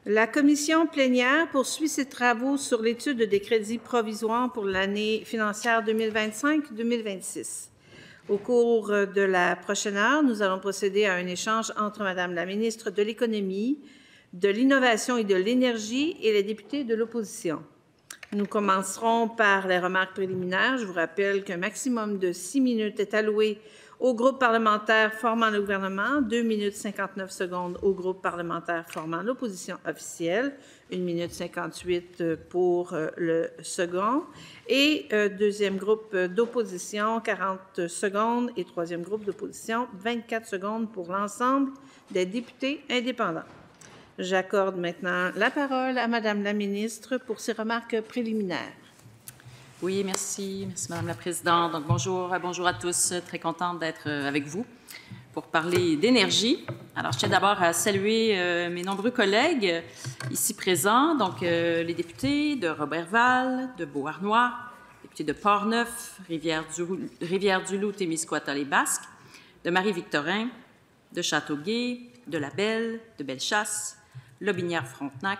La commission plénière poursuit ses travaux sur l'étude des crédits provisoires pour l'année financière 2025-2026. Au cours de la prochaine heure, nous allons procéder à un échange entre Madame la ministre de l'Économie, de l'Innovation et de l'Énergie et les députés de l'opposition. Nous commencerons par les remarques préliminaires. Je vous rappelle qu'un maximum de 6 minutes est alloué au groupe parlementaire formant le gouvernement, 2 minutes 59 secondes au groupe parlementaire formant l'opposition officielle, 1 minute 58 pour le second, et deuxième groupe d'opposition, 40 secondes, et troisième groupe d'opposition, 24 secondes pour l'ensemble des députés indépendants. J'accorde maintenant la parole à Madame la ministre pour ses remarques préliminaires. Oui, merci. Merci, Madame la Présidente. Donc, bonjour à tous. Très contente d'être avec vous pour parler d'énergie. Alors, je tiens d'abord à saluer mes nombreux collègues ici présents, donc les députés de Roberval, de Beauharnois, députés de Portneuf, Rivière-du-Loup, Témiscouata-les-Basques, de Marie-Victorin, de Châteauguay, de La Belle, de Bellechasse, Lobinière-Frontenac,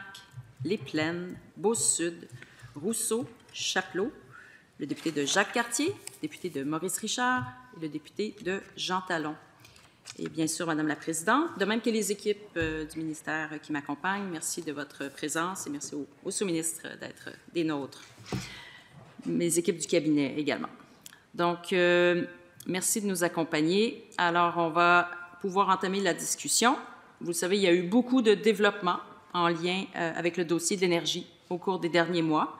Les Plaines, Beauce-Sud, Rousseau, Chapelot, le député de Jacques-Cartier, député de Maurice-Richard et le député de Jean Talon. Et bien sûr, Madame la Présidente, de même que les équipes du ministère qui m'accompagnent, merci de votre présence et merci au sous-ministre d'être des nôtres. Mes équipes du cabinet également. Donc, merci de nous accompagner. Alors, on va pouvoir entamer la discussion. Vous le savez, il y a eu beaucoup de développements en lien avec le dossier de l'énergie au cours des derniers mois.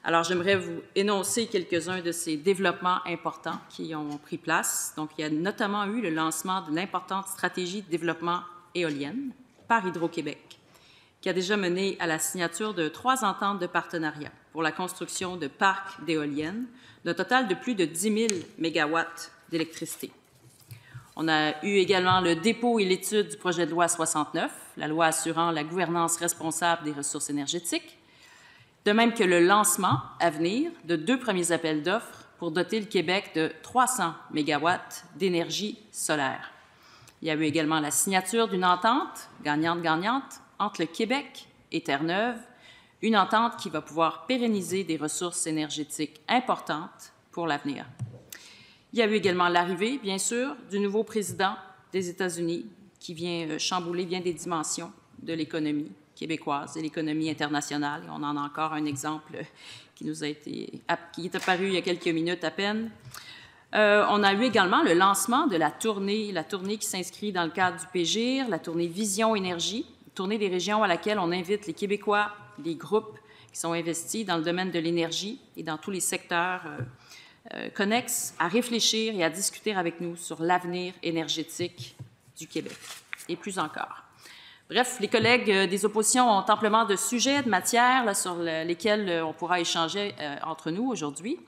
Alors, j'aimerais vous énoncer quelques-uns de ces développements importants qui ont pris place. Donc, il y a notamment eu le lancement d'une importante stratégie de développement éolienne par Hydro-Québec, qui a déjà mené à la signature de 3 ententes de partenariat pour la construction de parcs d'éoliennes d'un total de plus de 10 000 mégawatts d'électricité. On a eu également le dépôt et l'étude du projet de loi 69, la loi assurant la gouvernance responsable des ressources énergétiques, de même que le lancement à venir de 2 premiers appels d'offres pour doter le Québec de 300 mégawatts d'énergie solaire. Il y a eu également la signature d'une entente gagnante-gagnante entre le Québec et Terre-Neuve, une entente qui va pouvoir pérenniser des ressources énergétiques importantes pour l'avenir. Il y a eu également l'arrivée, bien sûr, du nouveau président des États-Unis qui vient chambouler bien des dimensions de l'économie québécoise et l'économie internationale. Et on en a encore un exemple qui est apparu il y a quelques minutes à peine. On a eu également le lancement de la tournée qui s'inscrit dans le cadre du PGIR, la tournée Vision Énergie, tournée des régions à laquelle on invite les Québécois, les groupes qui sont investis dans le domaine de l'énergie et dans tous les secteurs connexes à réfléchir et à discuter avec nous sur l'avenir énergétique du Québec, et plus encore. Bref, les collègues des oppositions ont amplement de sujets, de matières là, sur lesquels on pourra échanger entre nous aujourd'hui.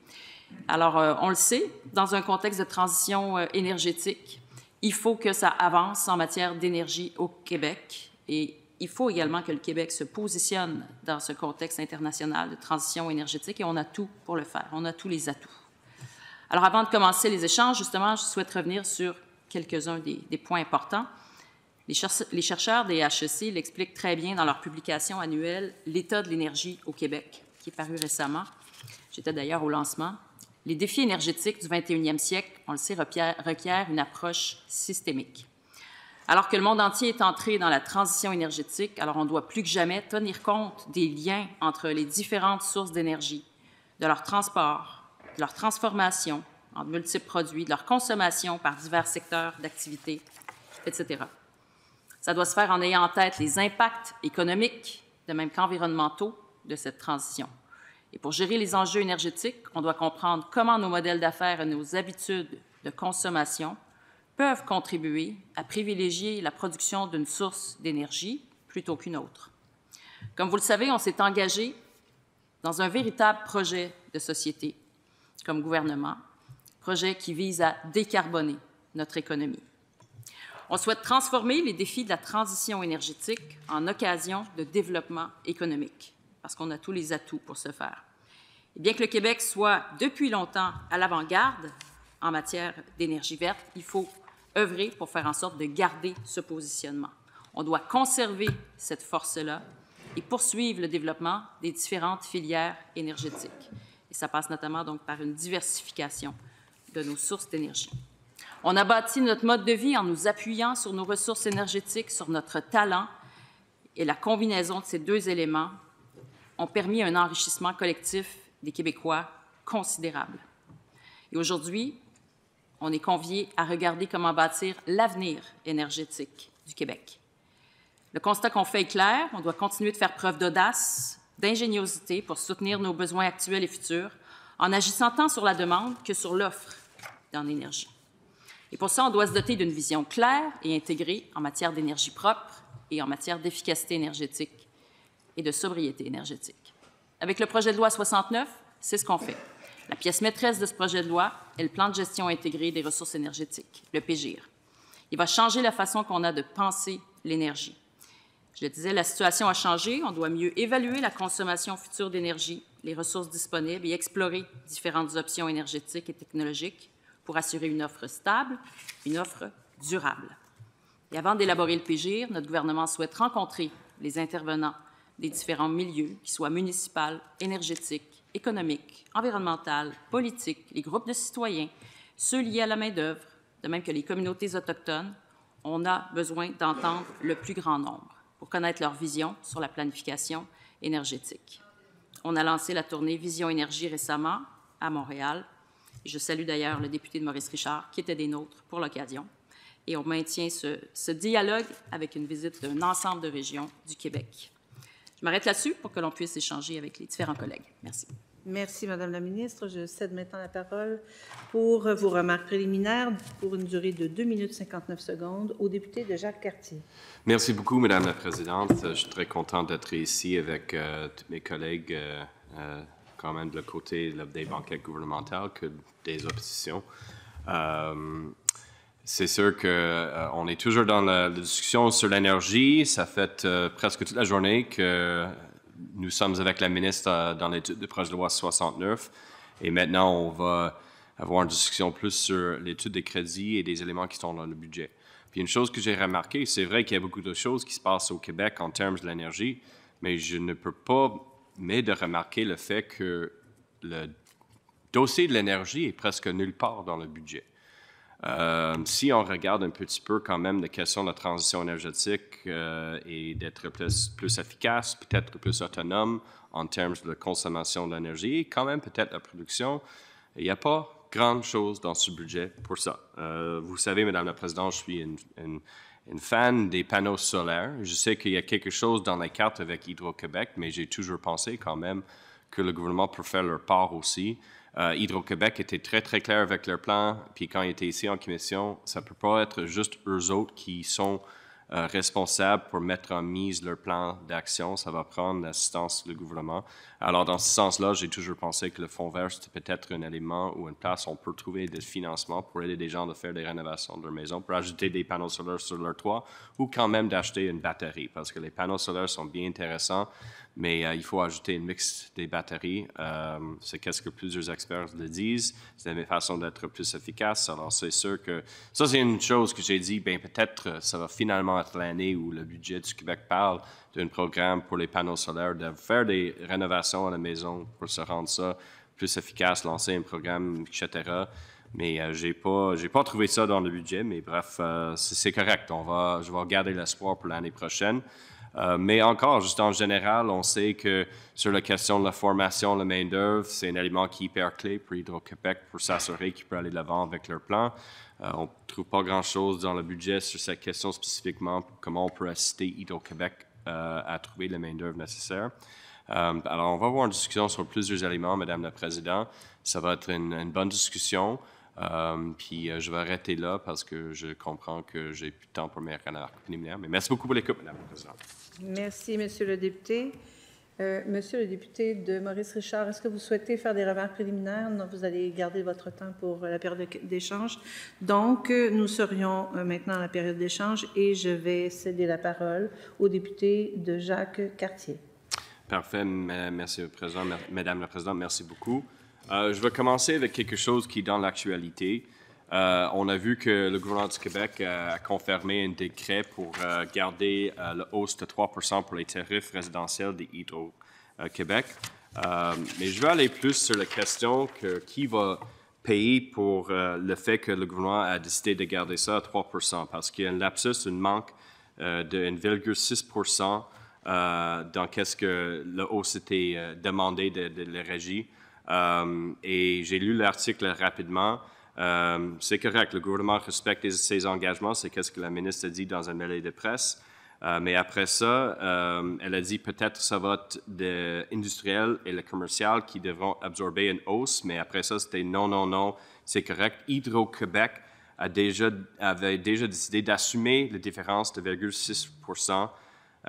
Alors, on le sait, dans un contexte de transition énergétique, il faut que ça avance en matière d'énergie au Québec et il faut également que le Québec se positionne dans ce contexte international de transition énergétique et on a tout pour le faire, on a tous les atouts. Alors, avant de commencer les échanges, justement, je souhaite revenir sur quelques-uns des points importants. Les chercheurs des HEC l'expliquent très bien dans leur publication annuelle « L'état de l'énergie au Québec », qui est paru récemment. J'étais d'ailleurs au lancement. Les défis énergétiques du 21e siècle, on le sait, requièrent une approche systémique. Alors que le monde entier est entré dans la transition énergétique, alors on doit plus que jamais tenir compte des liens entre les différentes sources d'énergie, de leur transport, de leur transformation en multiples produits, de leur consommation par divers secteurs d'activité, etc. Ça doit se faire en ayant en tête les impacts économiques, de même qu'environnementaux, de cette transition. Et pour gérer les enjeux énergétiques, on doit comprendre comment nos modèles d'affaires et nos habitudes de consommation peuvent contribuer à privilégier la production d'une source d'énergie plutôt qu'une autre. Comme vous le savez, on s'est engagé dans un véritable projet de société comme gouvernement, projet qui vise à décarboner notre économie. On souhaite transformer les défis de la transition énergétique en occasion de développement économique, parce qu'on a tous les atouts pour ce faire. Et bien que le Québec soit depuis longtemps à l'avant-garde en matière d'énergie verte, il faut œuvrer pour faire en sorte de garder ce positionnement. On doit conserver cette force-là et poursuivre le développement des différentes filières énergétiques. Et ça passe notamment donc par une diversification de nos sources d'énergie. On a bâti notre mode de vie en nous appuyant sur nos ressources énergétiques, sur notre talent, et la combinaison de ces deux éléments ont permis un enrichissement collectif des Québécois considérable. Et aujourd'hui, on est conviés à regarder comment bâtir l'avenir énergétique du Québec. Le constat qu'on fait est clair, on doit continuer de faire preuve d'audace, d'ingéniosité pour soutenir nos besoins actuels et futurs, en agissant tant sur la demande que sur l'offre en énergie. Et pour ça, on doit se doter d'une vision claire et intégrée en matière d'énergie propre et en matière d'efficacité énergétique et de sobriété énergétique. Avec le projet de loi 69, c'est ce qu'on fait. La pièce maîtresse de ce projet de loi est le plan de gestion intégré des ressources énergétiques, le PGIR. Il va changer la façon qu'on a de penser l'énergie. Je le disais, la situation a changé. On doit mieux évaluer la consommation future d'énergie, les ressources disponibles et explorer différentes options énergétiques et technologiques pour assurer une offre stable, une offre durable. Et avant d'élaborer le PGIR, notre gouvernement souhaite rencontrer les intervenants des différents milieux, qu'ils soient municipaux, énergétiques, économiques, environnementaux, politiques, les groupes de citoyens, ceux liés à la main-d'œuvre, de même que les communautés autochtones. On a besoin d'entendre le plus grand nombre pour connaître leur vision sur la planification énergétique. On a lancé la tournée Vision Énergie récemment à Montréal. Et je salue d'ailleurs le député de Maurice-Richard, qui était des nôtres pour l'occasion. Et on maintient ce dialogue avec une visite d'un ensemble de régions du Québec. Je m'arrête là-dessus pour que l'on puisse échanger avec les différents collègues. Merci. Merci, Madame la ministre. Je cède maintenant la parole pour vos remarques préliminaires pour une durée de 2 minutes 59 secondes au député de Jacques-Cartier. Merci beaucoup, Madame la Présidente. Je suis très content d'être ici avec tous mes collègues, quand même de le côté des banquettes gouvernementales que des oppositions. C'est sûr qu'on est toujours dans la discussion sur l'énergie. Ça fait presque toute la journée que nous sommes avec la ministre dans l'étude du projet de loi 69. Et maintenant, on va avoir une discussion plus sur l'étude des crédits et des éléments qui sont dans le budget. Puis une chose que j'ai remarqué, c'est vrai qu'il y a beaucoup de choses qui se passent au Québec en termes de l'énergie, mais je ne peux pas mais de remarquer le fait que le dossier de l'énergie est presque nulle part dans le budget. Si on regarde un petit peu quand même la question de la transition énergétique et d'être plus efficace, peut-être plus autonome en termes de la consommation de l'énergie, quand même peut-être la production, il n'y a pas grand-chose dans ce budget pour ça. Vous savez, Madame la Présidente, je suis une fan des panneaux solaires. Je sais qu'il y a quelque chose dans la carte avec Hydro-Québec, mais j'ai toujours pensé quand même que le gouvernement peut faire leur part aussi. Hydro-Québec était très, très clair avec leur plan, puis quand ils étaient ici en commission, ça ne peut pas être juste eux autres qui sont responsables pour mettre en mise leur plan d'action. Ça va prendre l'assistance du gouvernement. Alors, dans ce sens-là, j'ai toujours pensé que le fonds vert, c'était peut-être un élément ou une place où on peut trouver des financements pour aider des gens à faire des rénovations de leur maison, pour ajouter des panneaux solaires sur leur toit ou quand même d'acheter une batterie, parce que les panneaux solaires sont bien intéressants, mais il faut ajouter une mix des batteries. C'est qu'est-ce que plusieurs experts le disent. C'est une façon d'être plus efficace. Alors, c'est sûr que ça, c'est une chose que j'ai dit, bien peut-être ça va finalement être l'année où le budget du Québec parle d'un programme pour les panneaux solaires, de faire des rénovations à la maison pour se rendre ça plus efficace, lancer un programme, etc. Mais j'ai pas trouvé ça dans le budget, mais bref, c'est correct. Je vais garder l'espoir pour l'année prochaine. Mais encore, juste en général, on sait que sur la question de la formation, la main-d'œuvre, c'est un élément qui est hyper clé pour Hydro-Québec pour s'assurer qu'ils peuvent aller de l'avant avec leur plan. On ne trouve pas grand-chose dans le budget sur cette question spécifiquement, comment on peut assister Hydro-Québec à trouver la main-d'œuvre nécessaire. Alors, on va avoir une discussion sur plusieurs éléments, Madame la Présidente. Ça va être une bonne discussion. Puis je vais arrêter là parce que je comprends que j'ai plus de temps pour mes remarques préliminaires. Mais merci beaucoup pour l'écoute, Madame la Présidente. Merci, Monsieur le député. Monsieur le député de Maurice-Richard, est-ce que vous souhaitez faire des remarques préliminaires? Non, vous allez garder votre temps pour la période d'échange. Donc, nous serions maintenant à la période d'échange et je vais céder la parole au député de Jacques-Cartier. Parfait. Merci, Madame la Présidente. Merci beaucoup. Je vais commencer avec quelque chose qui est dans l'actualité. On a vu que le gouvernement du Québec a confirmé un décret pour garder la hausse de 3 pour les tarifs résidentiels des Hydro-Québec. Mais je veux aller plus sur la question que qui va payer pour le fait que le gouvernement a décidé de garder ça à 3 parce qu'il y a un lapsus, un manque de 1,6 dans qu'est-ce que la hausse était demandée de la régie. Et j'ai lu l'article rapidement. C'est correct, le gouvernement respecte ses engagements, c'est ce que la ministre a dit dans un mêlée de presse. Mais après ça, elle a dit peut-être ça va être l'industriel et le commercial qui devront absorber une hausse, mais après ça, c'était non, c'est correct. Hydro-Québec avait déjà décidé d'assumer la différence de 0,6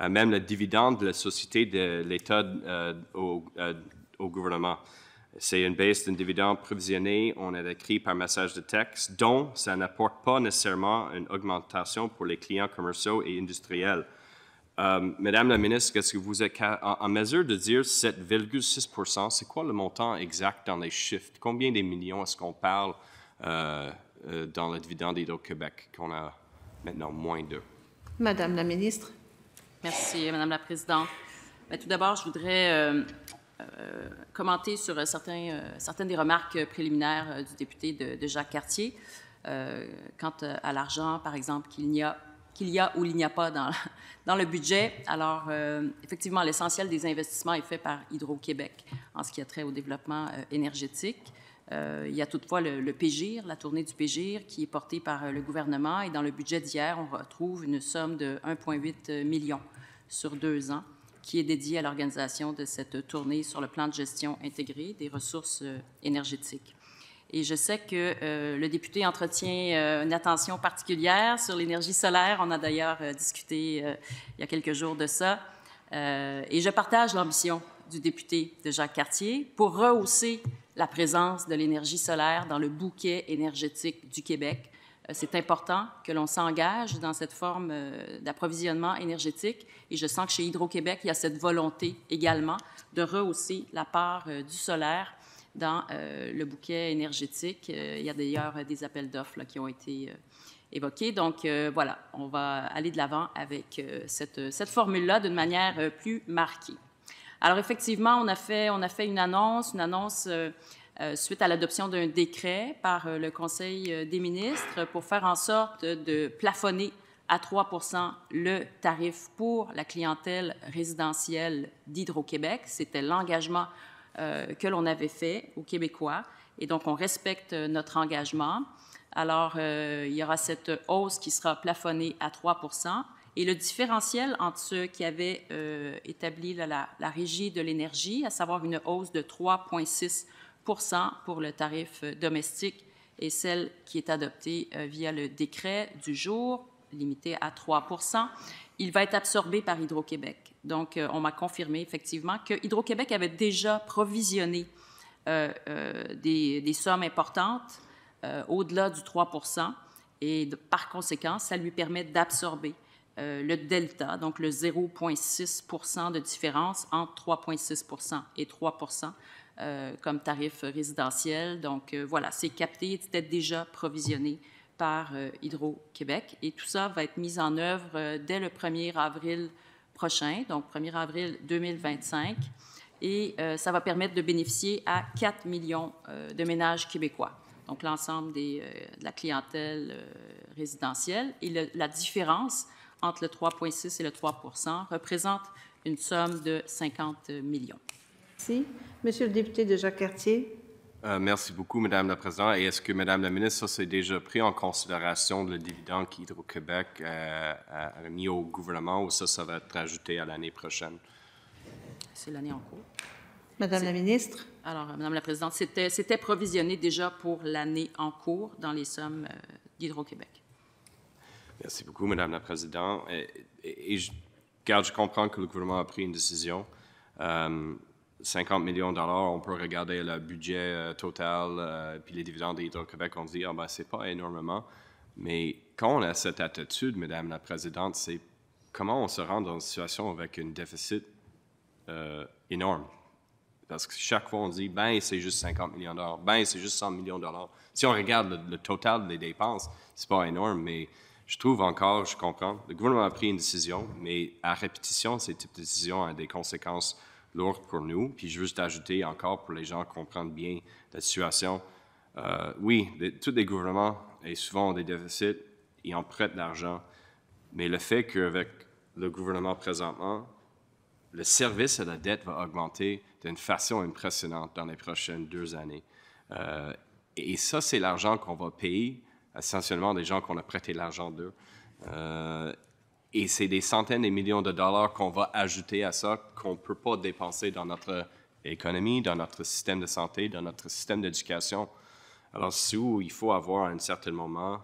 même le dividende de la société de l'État au gouvernement. C'est une baisse d'un dividende provisionné, on a écrit par message de texte, dont ça n'apporte pas nécessairement une augmentation pour les clients commerciaux et industriels. Madame la ministre, est-ce que vous êtes en mesure de dire 7,6 c'est quoi le montant exact dans les chiffres? Combien de millions est-ce qu'on parle dans le dividende d'Hydro-Québec qu'on a maintenant moins de? Madame la ministre. Merci, Madame la présidente. Bien, tout d'abord, je voudrais commenter sur certaines des remarques préliminaires du député de Jacques Cartier quant à l'argent, par exemple, qu'il y a ou il n'y a pas dans le budget. Alors, effectivement, l'essentiel des investissements est fait par Hydro-Québec en ce qui a trait au développement énergétique. Il y a toutefois le PGIR, la tournée du PGIR, qui est portée par le gouvernement. Et dans le budget d'hier, on retrouve une somme de 1,8 million sur 2 ans qui est dédiée à l'organisation de cette tournée sur le plan de gestion intégrée des ressources énergétiques. Et je sais que le député entretient une attention particulière sur l'énergie solaire. On a d'ailleurs discuté il y a quelques jours de ça. Et je partage l'ambition du député de Jacques Cartier pour rehausser la présence de l'énergie solaire dans le bouquet énergétique du Québec. C'est important que l'on s'engage dans cette forme d'approvisionnement énergétique et je sens que chez Hydro-Québec, il y a cette volonté également de rehausser la part du solaire dans le bouquet énergétique. Il y a d'ailleurs des appels d'offres qui ont été évoqués. Donc, voilà, on va aller de l'avant avec cette formule-là d'une manière plus marquée. Alors, effectivement, on a fait une annonce suite à l'adoption d'un décret par le Conseil des ministres pour faire en sorte de plafonner à 3 le tarif pour la clientèle résidentielle d'Hydro-Québec. C'était l'engagement que l'on avait fait aux Québécois. Et donc, on respecte notre engagement. Alors, il y aura cette hausse qui sera plafonnée à 3 et le différentiel entre ceux qui avaient établi la régie de l'énergie, à savoir une hausse de 3,6 pour le tarif domestique et celle qui est adoptée via le décret du jour, limité à 3 il va être absorbé par Hydro-Québec. Donc, on m'a confirmé effectivement que Hydro-Québec avait déjà provisionné des sommes importantes au-delà du 3 et par conséquent, ça lui permet d'absorber le delta, donc le 0,6 de différence entre 3,6 et 3 comme tarif résidentiel. Donc, voilà, c'est capté, c'était déjà provisionné par Hydro-Québec. Et tout ça va être mis en œuvre dès le 1er avril prochain, donc 1er avril 2025. Et ça va permettre de bénéficier à 4 millions de ménages québécois. Donc, l'ensemble de la clientèle résidentielle. Et la différence entre le 3,6 et le 3 représente une somme de 50 millions. Merci. Monsieur le député de Jacques Cartier. Merci beaucoup, Madame la Présidente. Et est-ce que, Madame la Ministre, ça s'est déjà pris en considération le dividende qu'Hydro-Québec a mis au gouvernement ou ça va être ajouté à l'année prochaine? C'est l'année en cours. Madame la Ministre. Alors, Madame la Présidente, c'était provisionné déjà pour l'année en cours dans les sommes d'Hydro-Québec. Merci beaucoup, Madame la Présidente. Car je comprends que le gouvernement a pris une décision. 50 millions de dollars, on peut regarder le budget total, puis les dividendes d'Hydro-Québec, on se dit, c'est pas énormément. Mais quand on a cette attitude, Madame la Présidente, c'est comment on se rend dans une situation avec un déficit énorme. Parce que chaque fois, on dit, ben c'est juste 50 millions de dollars, ben c'est juste 100 millions de dollars. Si on regarde le total des dépenses, c'est pas énorme, mais je trouve encore, je comprends, le gouvernement a pris une décision, mais à répétition, ces types de décisions ont des conséquences lourdes pour nous. Puis je veux juste ajouter encore pour les gens comprendre bien la situation. Oui, tous les gouvernements, et souvent ont des déficits, ils en prêtent de l'argent, mais le fait qu'avec le gouvernement présentement, le service à la dette va augmenter d'une façon impressionnante dans les prochaines 2 années. Et ça, c'est l'argent qu'on va payer, essentiellement des gens qu'on a prêté l'argent d'eux. Et c'est des centaines de millions de dollars qu'on va ajouter à ça, qu'on ne peut pas dépenser dans notre économie, dans notre système de santé, dans notre système d'éducation. Alors, c'est où il faut avoir à un certain moment,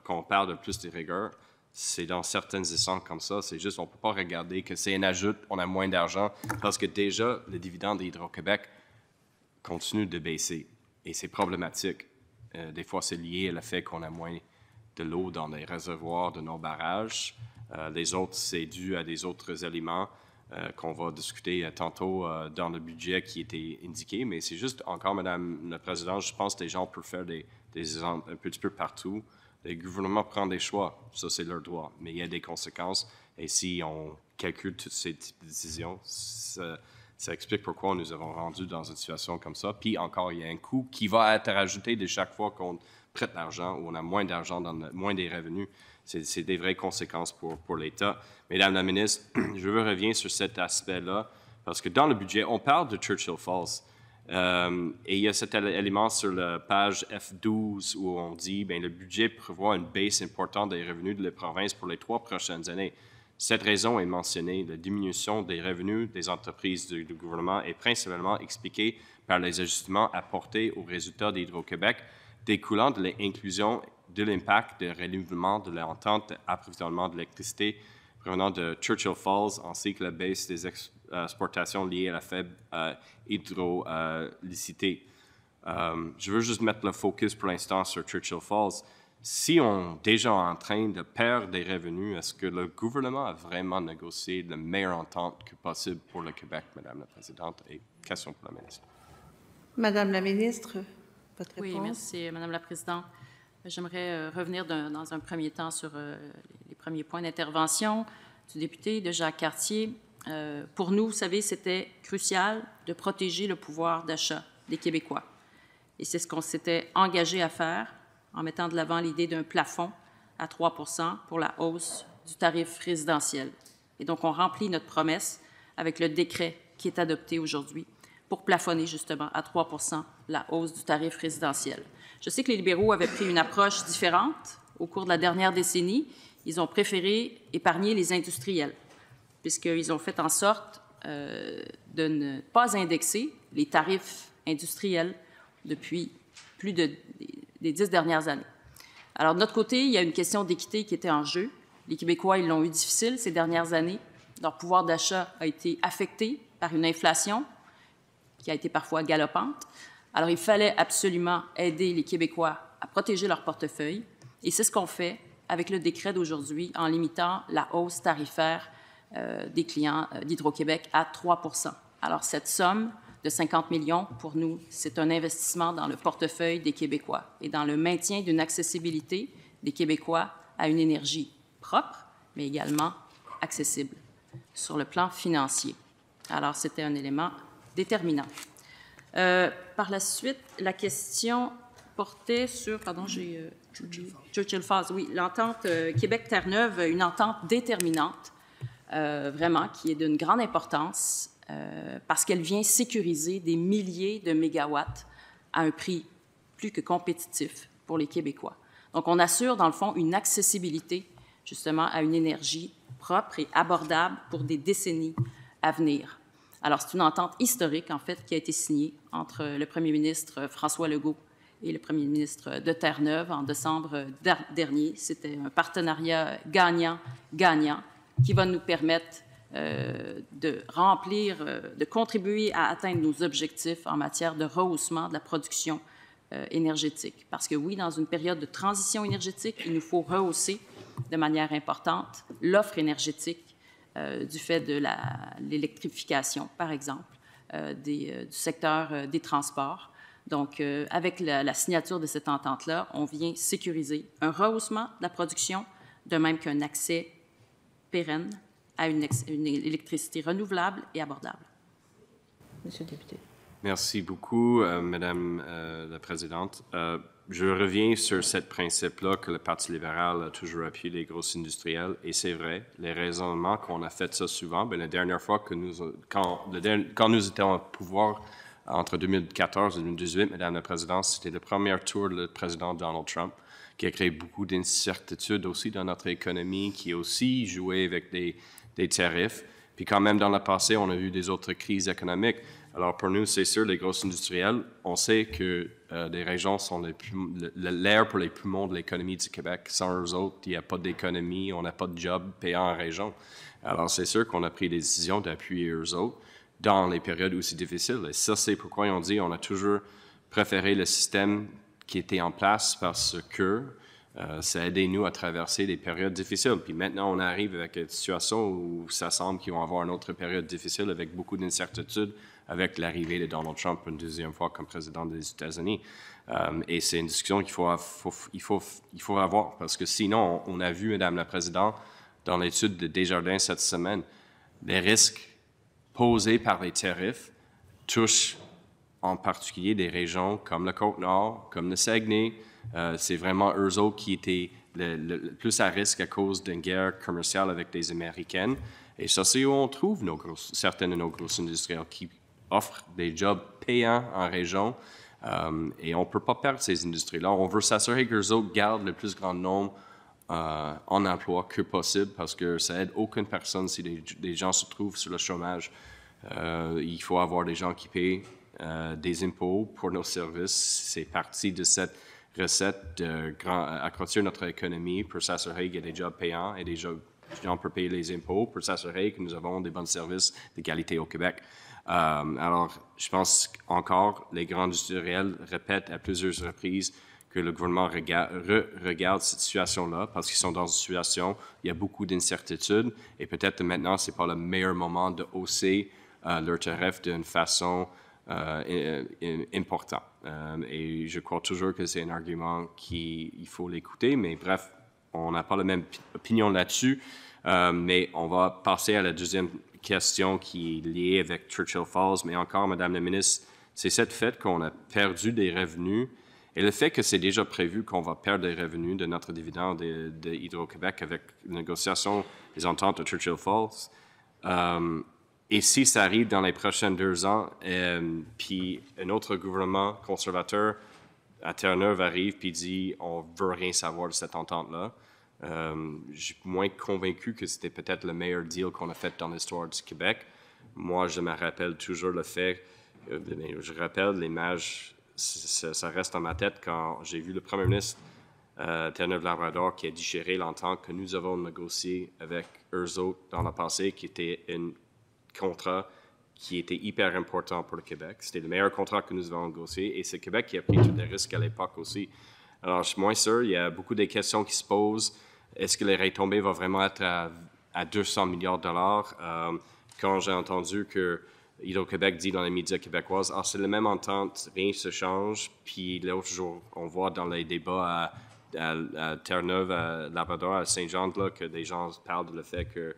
quand on parle de plus de rigueur, c'est dans certaines instances comme ça. C'est juste, on ne peut pas regarder que c'est un ajout, on a moins d'argent, parce que déjà, le dividende d'Hydro-Québec continue de baisser. Et c'est problématique. Des fois, c'est lié au fait qu'on a moins de l'eau dans les réservoirs de nos barrages. Les autres, c'est dû à des autres éléments qu'on va discuter tantôt dans le budget qui était indiqué. Mais c'est juste, encore, Madame la Présidente, je pense que les gens peuvent faire des exemples un petit peu partout. Le gouvernement prend des choix, ça c'est leur droit, mais il y a des conséquences. Et si on calcule toutes ces types de décisions, ça explique pourquoi nous avons rendu dans une situation comme ça. Puis encore, il y a un coût qui va être ajouté de chaque fois qu'on prête l'argent ou on a moins d'argent, moins des revenus. C'est des vraies conséquences pour l'État. Mesdames la ministre, je veux revenir sur cet aspect-là, parce que dans le budget, on parle de Churchill Falls. Et il y a cet élément sur la page F12 où on dit que le budget prévoit une baisse importante des revenus de la province pour les 3 prochaines années. Cette raison est mentionnée. La diminution des revenus des entreprises du gouvernement est principalement expliquée par les ajustements apportés aux résultats d'Hydro-Québec découlant de l'inclusion de l'impact de renouvellement de l'entente d'approvisionnement d'électricité provenant de Churchill Falls, ainsi que la baisse des exportations liées à la faible hydrolicité. Je veux juste mettre le focus pour l'instant sur Churchill Falls. Si on est déjà en train de perdre des revenus, est-ce que le gouvernement a vraiment négocié la meilleure entente que possible pour le Québec, Madame la Présidente? Et question pour la ministre. Madame la ministre, votre réponse. Oui, merci, Madame la Présidente. J'aimerais revenir dans un premier temps sur les premiers points d'intervention du député de Jacques Cartier. Pour nous, vous savez, c'était crucial de protéger le pouvoir d'achat des Québécois. Et c'est ce qu'on s'était engagé à faire en mettant de l'avant l'idée d'un plafond à 3 % pour la hausse du tarif résidentiel. Et donc, on remplit notre promesse avec le décret qui est adopté aujourd'hui pour plafonner justement à 3 % la hausse du tarif résidentiel. Je sais que les libéraux avaient pris une approche différente au cours de la dernière décennie. Ils ont préféré épargner les industriels, puisqu'ils ont fait en sorte de ne pas indexer les tarifs industriels depuis plus des 10 dernières années. Alors, de notre côté, il y a une question d'équité qui était en jeu. Les Québécois, ils l'ont eu difficile ces dernières années. Leur pouvoir d'achat a été affecté par une inflation qui a été parfois galopante. Alors, il fallait absolument aider les Québécois à protéger leur portefeuille. Et c'est ce qu'on fait avec le décret d'aujourd'hui en limitant la hausse tarifaire des clients d'Hydro-Québec à 3 %. Alors, cette somme de 50 millions, pour nous, c'est un investissement dans le portefeuille des Québécois et dans le maintien d'une accessibilité des Québécois à une énergie propre, mais également accessible sur le plan financier. Alors, c'était un élément déterminant. Par la suite, la question portait sur, Churchill Falls, oui, l'entente Québec-Terre-Neuve, une entente déterminante, vraiment, qui est d'une grande importance parce qu'elle vient sécuriser des milliers de mégawatts à un prix plus que compétitif pour les Québécois. Donc, on assure, dans le fond, une accessibilité, justement, à une énergie propre et abordable pour des décennies à venir. Alors, c'est une entente historique, en fait, qui a été signée entre le premier ministre François Legault et le premier ministre de Terre-Neuve en décembre dernier. C'était un partenariat gagnant-gagnant qui va nous permettre de contribuer à atteindre nos objectifs en matière de rehaussement de la production énergétique. Parce que oui, dans une période de transition énergétique, il nous faut rehausser de manière importante l'offre énergétique du fait de l'électrification, par exemple, du secteur des transports. Donc, avec la signature de cette entente-là, on vient sécuriser un rehaussement de la production, de même qu'un accès pérenne à une électricité renouvelable et abordable. Monsieur le député. Merci beaucoup, Madame la Présidente. Je reviens sur ce principe-là que le Parti libéral a toujours appuyé les grosses industriels, et c'est vrai, les raisonnements qu'on a fait ça souvent, bien, la dernière fois que quand nous étions au pouvoir entre 2014 et 2018, Madame la Présidente, c'était le premier tour du président Donald Trump, qui a créé beaucoup d'incertitudes aussi dans notre économie, qui a aussi joué avec des tarifs. Puis quand même, dans le passé, on a eu des autres crises économiques. Alors, pour nous, c'est sûr, les grosses industriels, on sait que les régions sont l'air pour les poumons de l'économie du Québec. Sans eux autres, il n'y a pas d'économie, on n'a pas de job payant en région. Alors, c'est sûr qu'on a pris des décisions d'appuyer eux autres dans les périodes aussi difficiles. Et ça, c'est pourquoi on dit qu'on a toujours préféré le système qui était en place parce que ça a aidé nous à traverser des périodes difficiles. Puis maintenant, on arrive avec une situation où ça semble qu'ils vont avoir une autre période difficile avec beaucoup d'incertitudes avec l'arrivée de Donald Trump une deuxième fois comme président des États-Unis. Et c'est une discussion qu'il faut avoir, parce que sinon, on a vu, Madame la Présidente, dans l'étude de Desjardins cette semaine, les risques posés par les tarifs touchent en particulier des régions comme le Côte-Nord, comme le Saguenay. C'est vraiment eux autres qui étaient le plus à risque à cause d'une guerre commerciale avec les Américaines. Et ça, c'est où on trouve certaines de nos grosses industriels qui offrent des jobs payants en région. Et on ne peut pas perdre ces industries-là. On veut s'assurer qu'eux autres gardent le plus grand nombre en emploi que possible, parce que ça aide aucune personne si des gens se trouvent sur le chômage. Il faut avoir des gens qui paient des impôts pour nos services. C'est partie de cette recette d'accroître notre économie pour s'assurer qu'il y a des jobs payants et des gens pour payer les impôts, pour s'assurer que nous avons des bons services de qualité au Québec. Alors, je pense encore, les grands industriels répètent à plusieurs reprises que le gouvernement regarde cette situation-là parce qu'ils sont dans une situation où il y a beaucoup d'incertitudes et peut-être maintenant, ce n'est pas le meilleur moment de hausser leur tarif d'une façon importante. Et je crois toujours que c'est un argument qu'il faut l'écouter, mais bref, on n'a pas la même opinion là-dessus. Mais on va passer à la deuxième question qui est liée avec Churchill Falls. Mais encore, Madame la ministre, c'est cette fait qu'on a perdu des revenus et le fait que c'est déjà prévu qu'on va perdre des revenus de notre dividende de Hydro-Québec avec la négociation des ententes de Churchill Falls. Et si ça arrive dans les prochains 2 ans, puis un autre gouvernement conservateur à Terre-Neuve arrive puis dit « on veut rien savoir de cette entente-là », je suis moins convaincu que c'était peut-être le meilleur deal qu'on a fait dans l'histoire du Québec. Moi, je me rappelle toujours le fait, je rappelle l'image, ça reste dans ma tête quand j'ai vu le premier ministre Terre-Neuve-Labrador qui a digéré l'entente que nous avons négociée avec eux autres dans le passé, qui était un contrat qui était hyper important pour le Québec. C'était le meilleur contrat que nous avons négocié et c'est le Québec qui a pris tous les risques à l'époque aussi. Alors, je suis moins sûr, il y a beaucoup de questions qui se posent. Est-ce que les retombées vont vraiment être à 200 milliards de dollars? Quand j'ai entendu que Hydro-Québec dit dans les médias québécois, « Ah, c'est la même entente, rien ne se change. » Puis l'autre jour, on voit dans les débats à Terre-Neuve, à Labrador, à Saint-Jean, que des gens parlent du fait que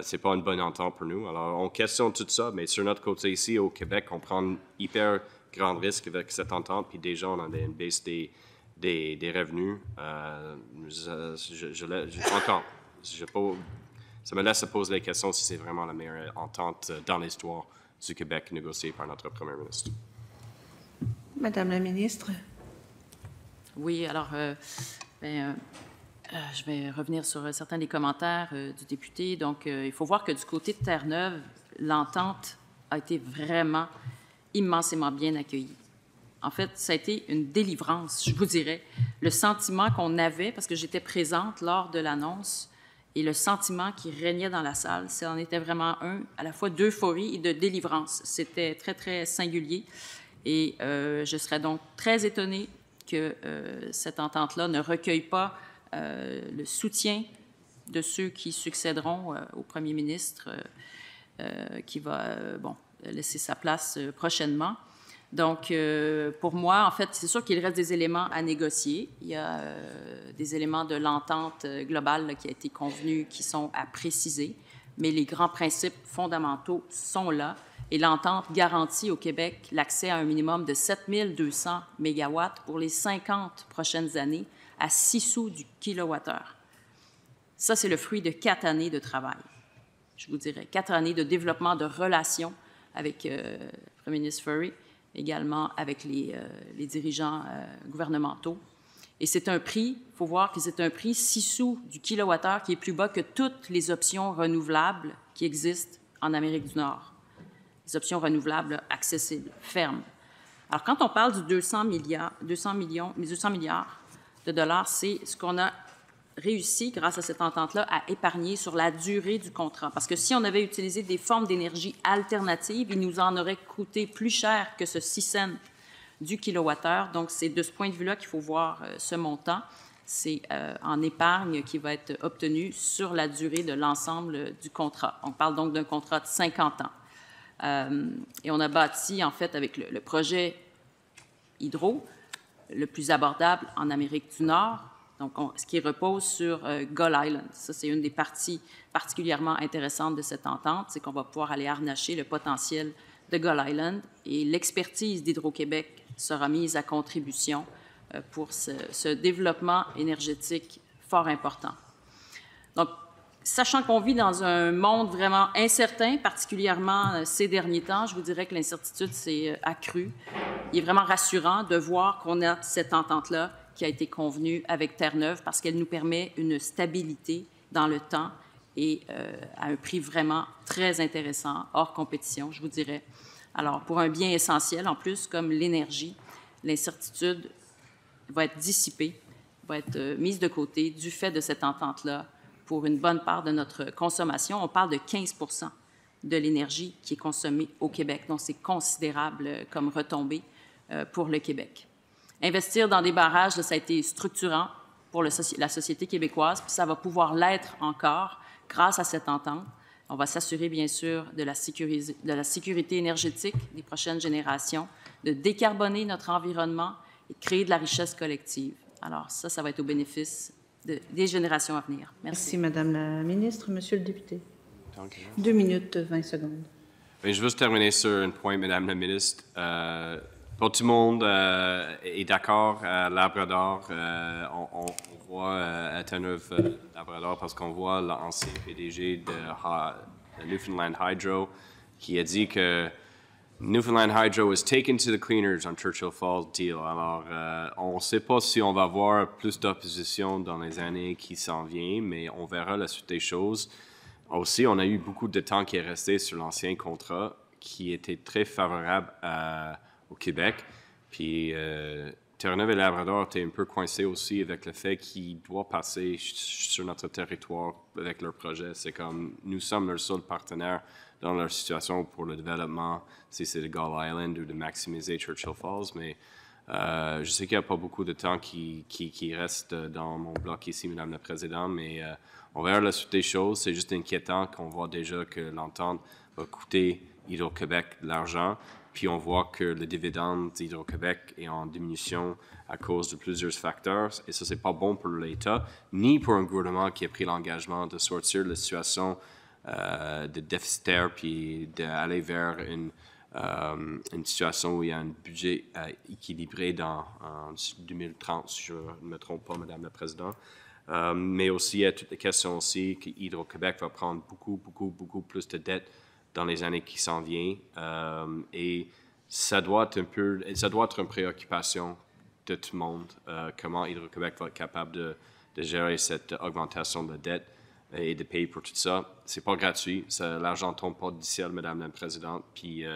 c'est pas une bonne entente pour nous. Alors, on questionne tout ça, mais sur notre côté ici, au Québec, on prend un hyper grand risque avec cette entente, puis déjà, on a une baisse des revenus. Ça me laisse poser la question si c'est vraiment la meilleure entente dans l'histoire du Québec négociée par notre premier ministre. Madame la ministre. Oui, alors, je vais revenir sur certains des commentaires du député. Donc, il faut voir que du côté de Terre-Neuve, l'entente a été vraiment immensément bien accueillie. En fait, ça a été une délivrance, je vous dirais. Le sentiment qu'on avait, parce que j'étais présente lors de l'annonce, et le sentiment qui régnait dans la salle, c'en était vraiment à la fois d'euphorie et de délivrance. C'était très, très singulier. Et je serais donc très étonnée que cette entente-là ne recueille pas le soutien de ceux qui succéderont au premier ministre qui va, laisser sa place prochainement. Donc, pour moi, en fait, c'est sûr qu'il reste des éléments à négocier. Il y a des éléments de l'entente globale là, qui a été convenue qui sont à préciser, mais les grands principes fondamentaux sont là. Et l'entente garantit au Québec l'accès à un minimum de 7 200 mégawatts pour les 50 prochaines années à 6 sous du kilowattheure. Ça, c'est le fruit de 4 années de travail. Je vous dirais, 4 années de développement de relations avec le Premier ministre Furey, également avec les dirigeants gouvernementaux. Et c'est un prix, il faut voir que c'est un prix 6 sous du kilowattheure qui est plus bas que toutes les options renouvelables qui existent en Amérique du Nord. Les options renouvelables accessibles, fermes. Alors, quand on parle du 200 milliards de dollars, c'est ce qu'on a réussi, grâce à cette entente-là, à épargner sur la durée du contrat. Parce que si on avait utilisé des formes d'énergie alternatives, il nous en aurait coûté plus cher que ce 6 cents du kilowattheure. Donc, c'est de ce point de vue-là qu'il faut voir ce montant. C'est en épargne qui va être obtenu sur la durée de l'ensemble du contrat. On parle donc d'un contrat de 50 ans. Et on a bâti, en fait, avec le projet Hydro, le plus abordable en Amérique du Nord, donc ce qui repose sur Gull Island. Ça, c'est une des parties particulièrement intéressantes de cette entente, c'est qu'on va pouvoir aller harnacher le potentiel de Gull Island et l'expertise d'Hydro-Québec sera mise à contribution pour ce développement énergétique fort important. Donc, sachant qu'on vit dans un monde vraiment incertain, particulièrement ces derniers temps, je vous dirais que l'incertitude s'est accrue. Il est vraiment rassurant de voir qu'on a cette entente-là qui a été convenue avec Terre-Neuve parce qu'elle nous permet une stabilité dans le temps et à un prix vraiment très intéressant, hors compétition, je vous dirais. Alors, pour un bien essentiel, en plus, comme l'énergie, l'incertitude va être dissipée, va être mise de côté du fait de cette entente-là pour une bonne part de notre consommation. On parle de 15 % de l'énergie qui est consommée au Québec. Donc, c'est considérable comme retombée pour le Québec. Investir dans des barrages, ça a été structurant pour la société québécoise, puis ça va pouvoir l'être encore grâce à cette entente. On va s'assurer, bien sûr, de la sécurité énergétique des prochaines générations, de décarboner notre environnement et de créer de la richesse collective. Alors ça va être au bénéfice des générations à venir. Merci, Madame la ministre. Monsieur le député. 2 minutes, 20 secondes. Bien, je veux juste terminer sur un point, Madame la ministre. Pas tout le monde est d'accord à Labrador. On voit à Terre-Neuve Labrador parce qu'on voit l'ancien PDG de Newfoundland Hydro qui a dit que Newfoundland Hydro was taken to the cleaners on Churchill Falls deal. Alors, on ne sait pas si on va avoir plus d'opposition dans les années qui s'en viennent, mais on verra la suite des choses. Aussi, on a eu beaucoup de temps qui est resté sur l'ancien contrat qui était très favorable au Québec. Puis, Terre-Neuve et Labrador étaient un peu coincés aussi avec le fait qu'ils doivent passer sur notre territoire avec leur projet. C'est comme, nous sommes leur seul partenaire dans leur situation pour le développement, si c'est de Gull Island ou de maximiser Churchill Falls, mais je sais qu'il n'y a pas beaucoup de temps qui reste dans mon bloc ici, Madame la Présidente, mais on verra la suite des choses. C'est juste inquiétant qu'on voit déjà que l'entente va coûter Hydro-Québec de l'argent, puis on voit que le dividende d'Hydro-Québec est en diminution à cause de plusieurs facteurs, et ça, c'est pas bon pour l'État, ni pour un gouvernement qui a pris l'engagement de sortir de la situation de déficitaire, puis d'aller vers une situation où il y a un budget équilibré en 2030, si je ne me trompe pas, Madame la Présidente. Mais aussi, il y a toutes les questions aussi qu'Hydro-Québec va prendre beaucoup plus de dettes dans les années qui s'en viennent. Et ça doit être une préoccupation de tout le monde, comment Hydro-Québec va être capable de gérer cette augmentation de dette et de payer pour tout ça. C'est pas gratuit. L'argent ne tombe pas du ciel, Madame la Présidente. Puis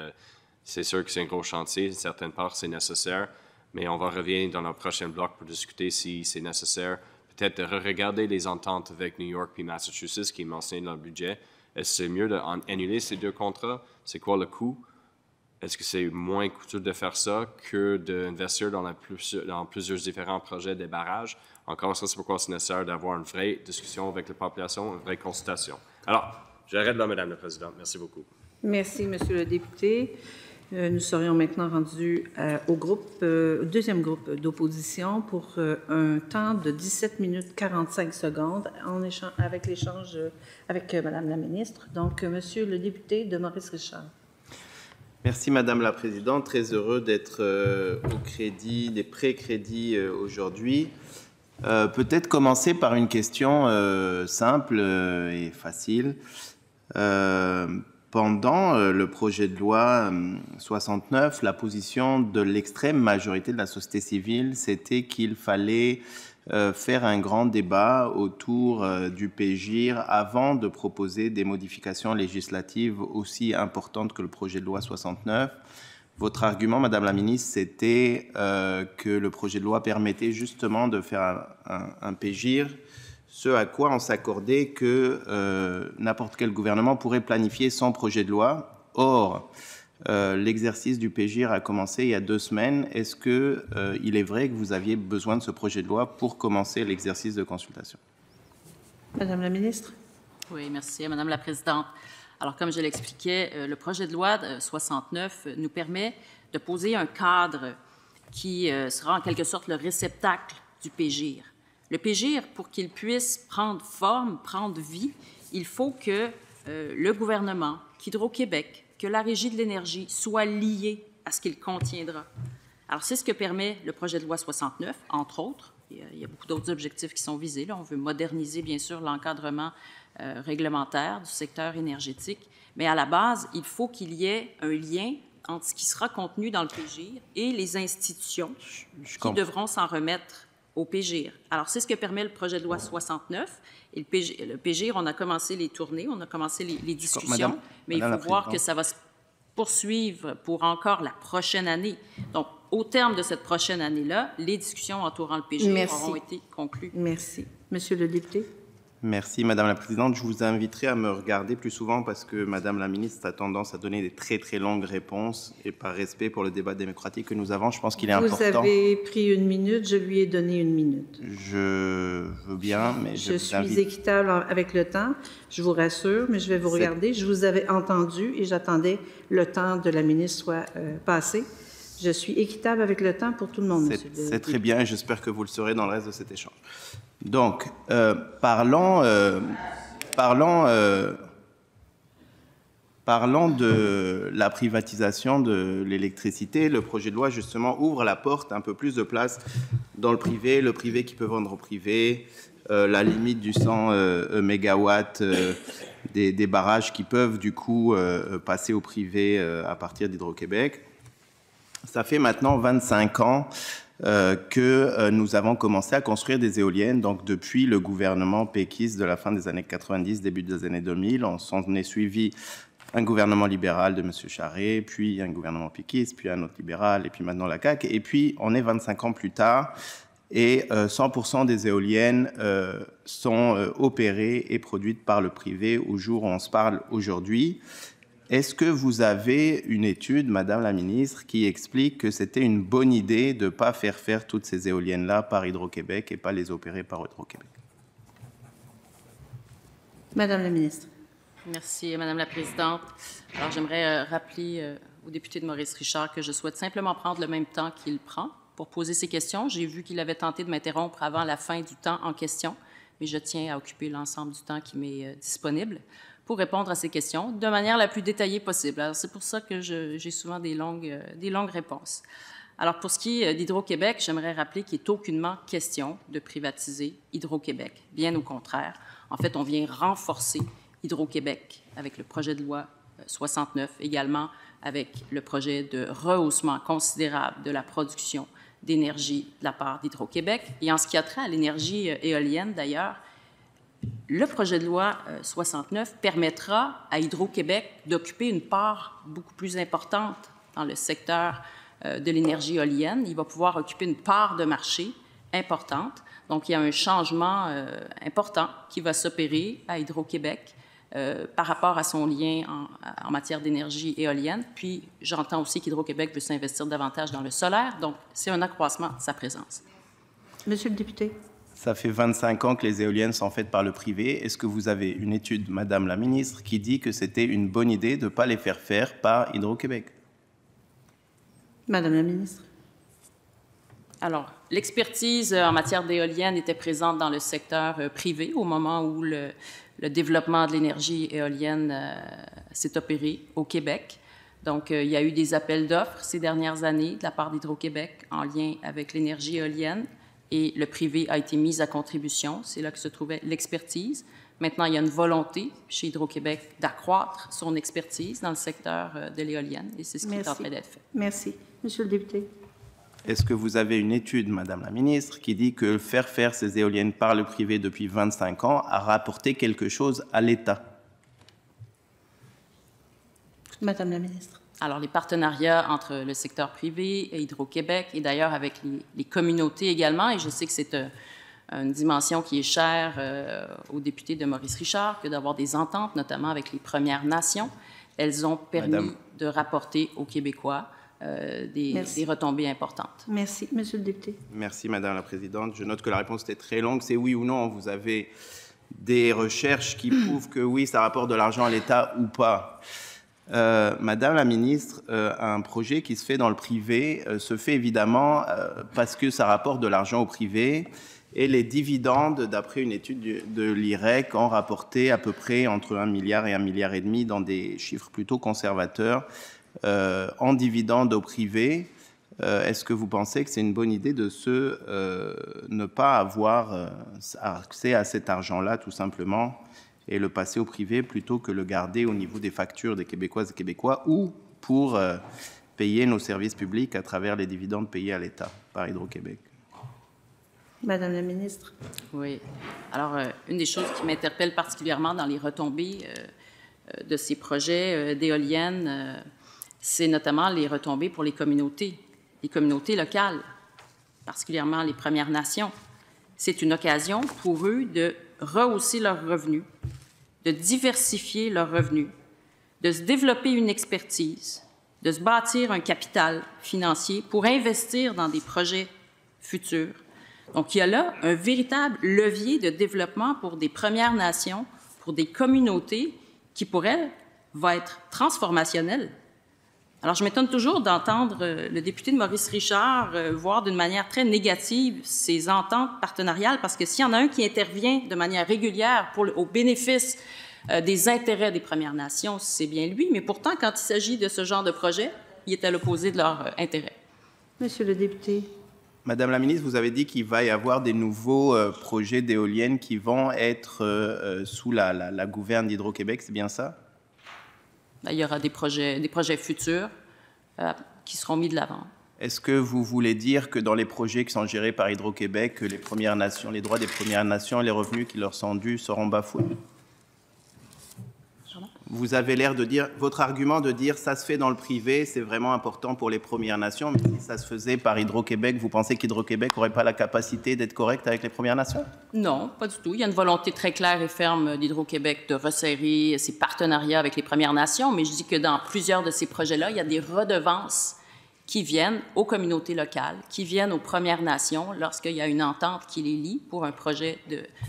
c'est sûr que c'est un gros chantier. Certaines parts, c'est nécessaire. Mais on va revenir dans le prochain bloc pour discuter si c'est nécessaire. Peut-être de regarder les ententes avec New York puis Massachusetts qui est mentionné dans le budget. Est-ce que c'est mieux d'annuler ces deux contrats? C'est quoi le coût? Est-ce que c'est moins coûteux de faire ça que d'investir dans plusieurs différents projets de barrages? Encore ça, c'est pourquoi c'est nécessaire d'avoir une vraie discussion avec la population, une vraie consultation. Alors, j'arrête là, Madame la Présidente. Merci beaucoup. Merci, Monsieur le député. Nous serions maintenant rendus au deuxième groupe d'opposition pour un temps de 17 minutes 45 secondes avec l'échange avec Madame la ministre. Donc, Monsieur le député de Maurice-Richard. Merci Madame la Présidente. Très heureux d'être au crédit, des pré-crédits aujourd'hui. Peut-être commencer par une question simple et facile. Pendant le projet de loi 69, la position de l'extrême majorité de la société civile, c'était qu'il fallait faire un grand débat autour du PGIR avant de proposer des modifications législatives aussi importantes que le projet de loi 69. Votre argument, Madame la Ministre, c'était que le projet de loi permettait justement de faire un PGIR, ce à quoi on s'accordait que n'importe quel gouvernement pourrait planifier son projet de loi. Or, l'exercice du PGIR a commencé il y a 2 semaines. Est-ce qu'il est vrai que vous aviez besoin de ce projet de loi pour commencer l'exercice de consultation? Madame la ministre. Oui, merci, Madame la Présidente. Alors, comme je l'expliquais, le projet de loi 69 nous permet de poser un cadre qui sera en quelque sorte le réceptacle du PGIR. Le PGIR, pour qu'il puisse prendre forme, prendre vie, il faut que le gouvernement, qu'Hydro-Québec, que la Régie de l'énergie soient liés à ce qu'il contiendra. Alors, c'est ce que permet le projet de loi 69, entre autres. Il y a beaucoup d'autres objectifs qui sont visés. Là, on veut moderniser, bien sûr, l'encadrement réglementaire du secteur énergétique. Mais à la base, il faut qu'il y ait un lien entre ce qui sera contenu dans le PGIR et les institutions qui devront s'en remettre au PGIR. Alors, c'est ce que permet le projet de loi 69. Et le PGIR, on a commencé les tournées, on a commencé les discussions, mais il faut voir que ça va se poursuivre pour encore la prochaine année. Donc, au terme de cette prochaine année-là, les discussions entourant le PGIR auront été conclues. Merci. Monsieur le député. Merci, Madame la Présidente. Je vous inviterai à me regarder plus souvent parce que Madame la Ministre a tendance à donner des très, très longues réponses et par respect pour le débat démocratique que nous avons, je pense qu'il est important. Vous avez pris 1 minute, je lui ai donné 1 minute. Je veux bien, mais je suis équitable avec le temps, je vous rassure, mais je vais vous regarder. Je vous avais entendu et j'attendais le temps de la ministre soit passé. Je suis équitable avec le temps pour tout le monde, monsieur. C'est très bien et j'espère que vous le serez dans le reste de cet échange. Donc, parlons de la privatisation de l'électricité. Le projet de loi, justement, ouvre la porte un peu plus de place dans le privé qui peut vendre au privé, la limite du 100 mégawatts des barrages qui peuvent, du coup, passer au privé à partir d'Hydro-Québec. Ça fait maintenant 25 ans que nous avons commencé à construire des éoliennes, donc depuis le gouvernement péquiste de la fin des années 90, début des années 2000. On s'en est suivi un gouvernement libéral de M. Charest, puis un gouvernement péquiste, puis un autre libéral, et puis maintenant la CAQ. Et puis, on est 25 ans plus tard, et 100% des éoliennes sont opérées et produites par le privé au jour où on se parle aujourd'hui. Est-ce que vous avez une étude, Madame la Ministre, qui explique que c'était une bonne idée de ne pas faire toutes ces éoliennes-là par Hydro-Québec et pas les opérer par Hydro-Québec? Madame la Ministre. Merci, Madame la Présidente. Alors, j'aimerais rappeler au député de Maurice-Richard que je souhaite simplement prendre le même temps qu'il prend pour poser ses questions. J'ai vu qu'il avait tenté de m'interrompre avant la fin du temps en question, mais je tiens à occuper l'ensemble du temps qui m'est disponible pour répondre à ces questions de manière la plus détaillée possible. Alors, c'est pour ça que j'ai souvent des longues réponses. Alors, pour ce qui est d'Hydro-Québec, j'aimerais rappeler qu'il n'est aucunement question de privatiser Hydro-Québec. Bien au contraire. En fait, on vient renforcer Hydro-Québec avec le projet de loi 69, également avec le projet de rehaussement considérable de la production d'énergie de la part d'Hydro-Québec. Et en ce qui a trait à l'énergie éolienne, d'ailleurs, le projet de loi 69 permettra à Hydro-Québec d'occuper une part beaucoup plus importante dans le secteur de l'énergie éolienne. Il va pouvoir occuper une part de marché importante. Donc, il y a un changement important qui va s'opérer à Hydro-Québec par rapport à son lien en matière d'énergie éolienne. Puis, j'entends aussi qu'Hydro-Québec veut s'investir davantage dans le solaire. Donc, c'est un accroissement de sa présence. Monsieur le député. Ça fait 25 ans que les éoliennes sont faites par le privé. Est-ce que vous avez une étude, Madame la Ministre, qui dit que c'était une bonne idée de ne pas les faire faire par Hydro-Québec? Madame la Ministre. Alors, l'expertise en matière d'éoliennes était présente dans le secteur privé au moment où le développement de l'énergie éolienne s'est opéré au Québec. Donc, il y a eu des appels d'offres ces dernières années de la part d'Hydro-Québec en lien avec l'énergie éolienne et le privé a été mis à contribution. C'est là que se trouvait l'expertise. Maintenant, il y a une volonté chez Hydro-Québec d'accroître son expertise dans le secteur de l'éolienne et c'est ce qui est en train d'être fait. Merci. Monsieur le député. Est-ce que vous avez une étude, Madame la Ministre, qui dit que faire faire ces éoliennes par le privé depuis 25 ans a rapporté quelque chose à l'État? Madame la Ministre. Alors, les partenariats entre le secteur privé et Hydro-Québec, et d'ailleurs avec les communautés également, et je sais que c'est une dimension qui est chère aux députés de Maurice Richard, que d'avoir des ententes, notamment avec les Premières Nations. Elles ont permis de rapporter aux Québécois des retombées importantes. Merci. Monsieur le député. Merci, Madame la Présidente. Je note que la réponse était très longue. C'est oui ou non. Vous avez des recherches qui prouvent que oui, ça rapporte de l'argent à l'État ou pas. Madame la Ministre, un projet qui se fait dans le privé se fait évidemment parce que ça rapporte de l'argent au privé et les dividendes, d'après une étude de l'IREC, ont rapporté à peu près entre 1 milliard et 1,5 milliard dans des chiffres plutôt conservateurs en dividendes au privé. Est-ce que vous pensez que c'est une bonne idée de ne pas avoir accès à cet argent-là tout simplement et le passer au privé plutôt que le garder au niveau des factures des Québécoises et Québécois ou pour payer nos services publics à travers les dividendes payés à l'État par Hydro-Québec? Madame la Ministre. Oui. Alors, une des choses qui m'interpelle particulièrement dans les retombées de ces projets d'éoliennes, c'est notamment les retombées pour les communautés locales, particulièrement les Premières Nations. C'est une occasion pour eux de rehausser leurs revenus, de diversifier leurs revenus, de se développer une expertise, de se bâtir un capital financier pour investir dans des projets futurs. Donc, il y a là un véritable levier de développement pour des Premières Nations, pour des communautés qui, pour elles, va être transformationnel. Alors, je m'étonne toujours d'entendre le député de Maurice Richard voir d'une manière très négative ces ententes partenariales, parce que s'il y en a un qui intervient de manière régulière au bénéfice des intérêts des Premières Nations, c'est bien lui. Mais pourtant, quand il s'agit de ce genre de projet, il est à l'opposé de leurs intérêts. Monsieur le député. Madame la Ministre, vous avez dit qu'il va y avoir des nouveaux projets d'éoliennes qui vont être sous la gouverne d'Hydro-Québec, c'est bien ça? Il y aura des projets futurs qui seront mis de l'avant. Est-ce que vous voulez dire que dans les projets qui sont gérés par Hydro-Québec, les Premières Nations, les droits des Premières Nations et les revenus qui leur sont dus seront bafoués? Vous avez l'air de dire, votre argument de dire ça se fait dans le privé, c'est vraiment important pour les Premières Nations, mais si ça se faisait par Hydro-Québec, vous pensez qu'Hydro-Québec n'aurait pas la capacité d'être correct avec les Premières Nations? Non, pas du tout. Il y a une volonté très claire et ferme d'Hydro-Québec de resserrer ses partenariats avec les Premières Nations, mais je dis que dans plusieurs de ces projets-là, il y a des redevances qui viennent aux communautés locales, qui viennent aux Premières Nations lorsqu'il y a une entente qui les lie pour un projet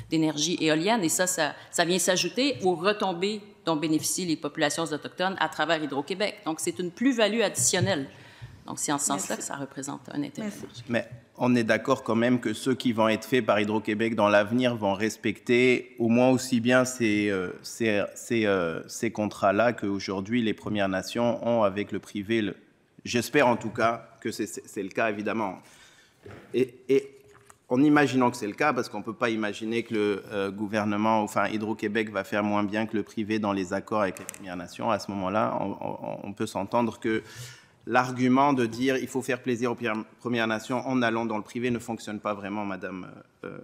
d'énergie éolienne. Et ça vient s'ajouter aux retombées dont bénéficient les populations autochtones à travers Hydro-Québec. Donc, c'est une plus-value additionnelle. Donc, c'est en ce sens-là que ça représente un intérêt. Merci. Mais on est d'accord quand même que ceux qui vont être faits par Hydro-Québec dans l'avenir vont respecter au moins aussi bien ces contrats-là qu'aujourd'hui les Premières Nations ont avec le privé. J'espère en tout cas que c'est le cas, évidemment. Et en imaginant que c'est le cas, parce qu'on ne peut pas imaginer que le gouvernement, enfin Hydro-Québec va faire moins bien que le privé dans les accords avec les Premières Nations, à ce moment-là, on peut s'entendre que l'argument de dire il faut faire plaisir aux Premières Nations en allant dans le privé ne fonctionne pas vraiment, Madame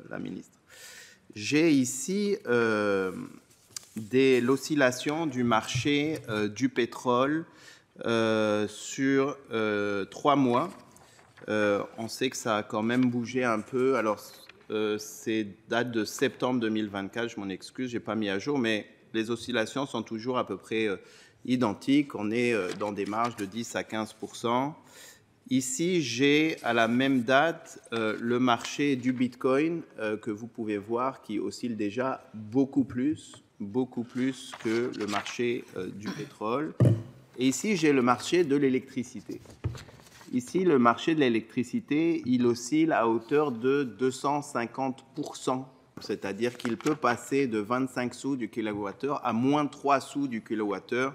la Ministre. J'ai ici l'oscillation du marché du pétrole sur 3 mois. On sait que ça a quand même bougé un peu. Alors, c'est date de septembre 2024, je m'en excuse, je n'ai pas mis à jour, mais les oscillations sont toujours à peu près identiques. On est dans des marges de 10 à 15 %. Ici, j'ai à la même date le marché du Bitcoin que vous pouvez voir qui oscille déjà beaucoup plus que le marché du pétrole. Et ici, j'ai le marché de l'électricité. Ici, le marché de l'électricité, il oscille à hauteur de 250%, c'est-à-dire qu'il peut passer de 25 sous du kilowattheure à moins 3 sous du kilowattheure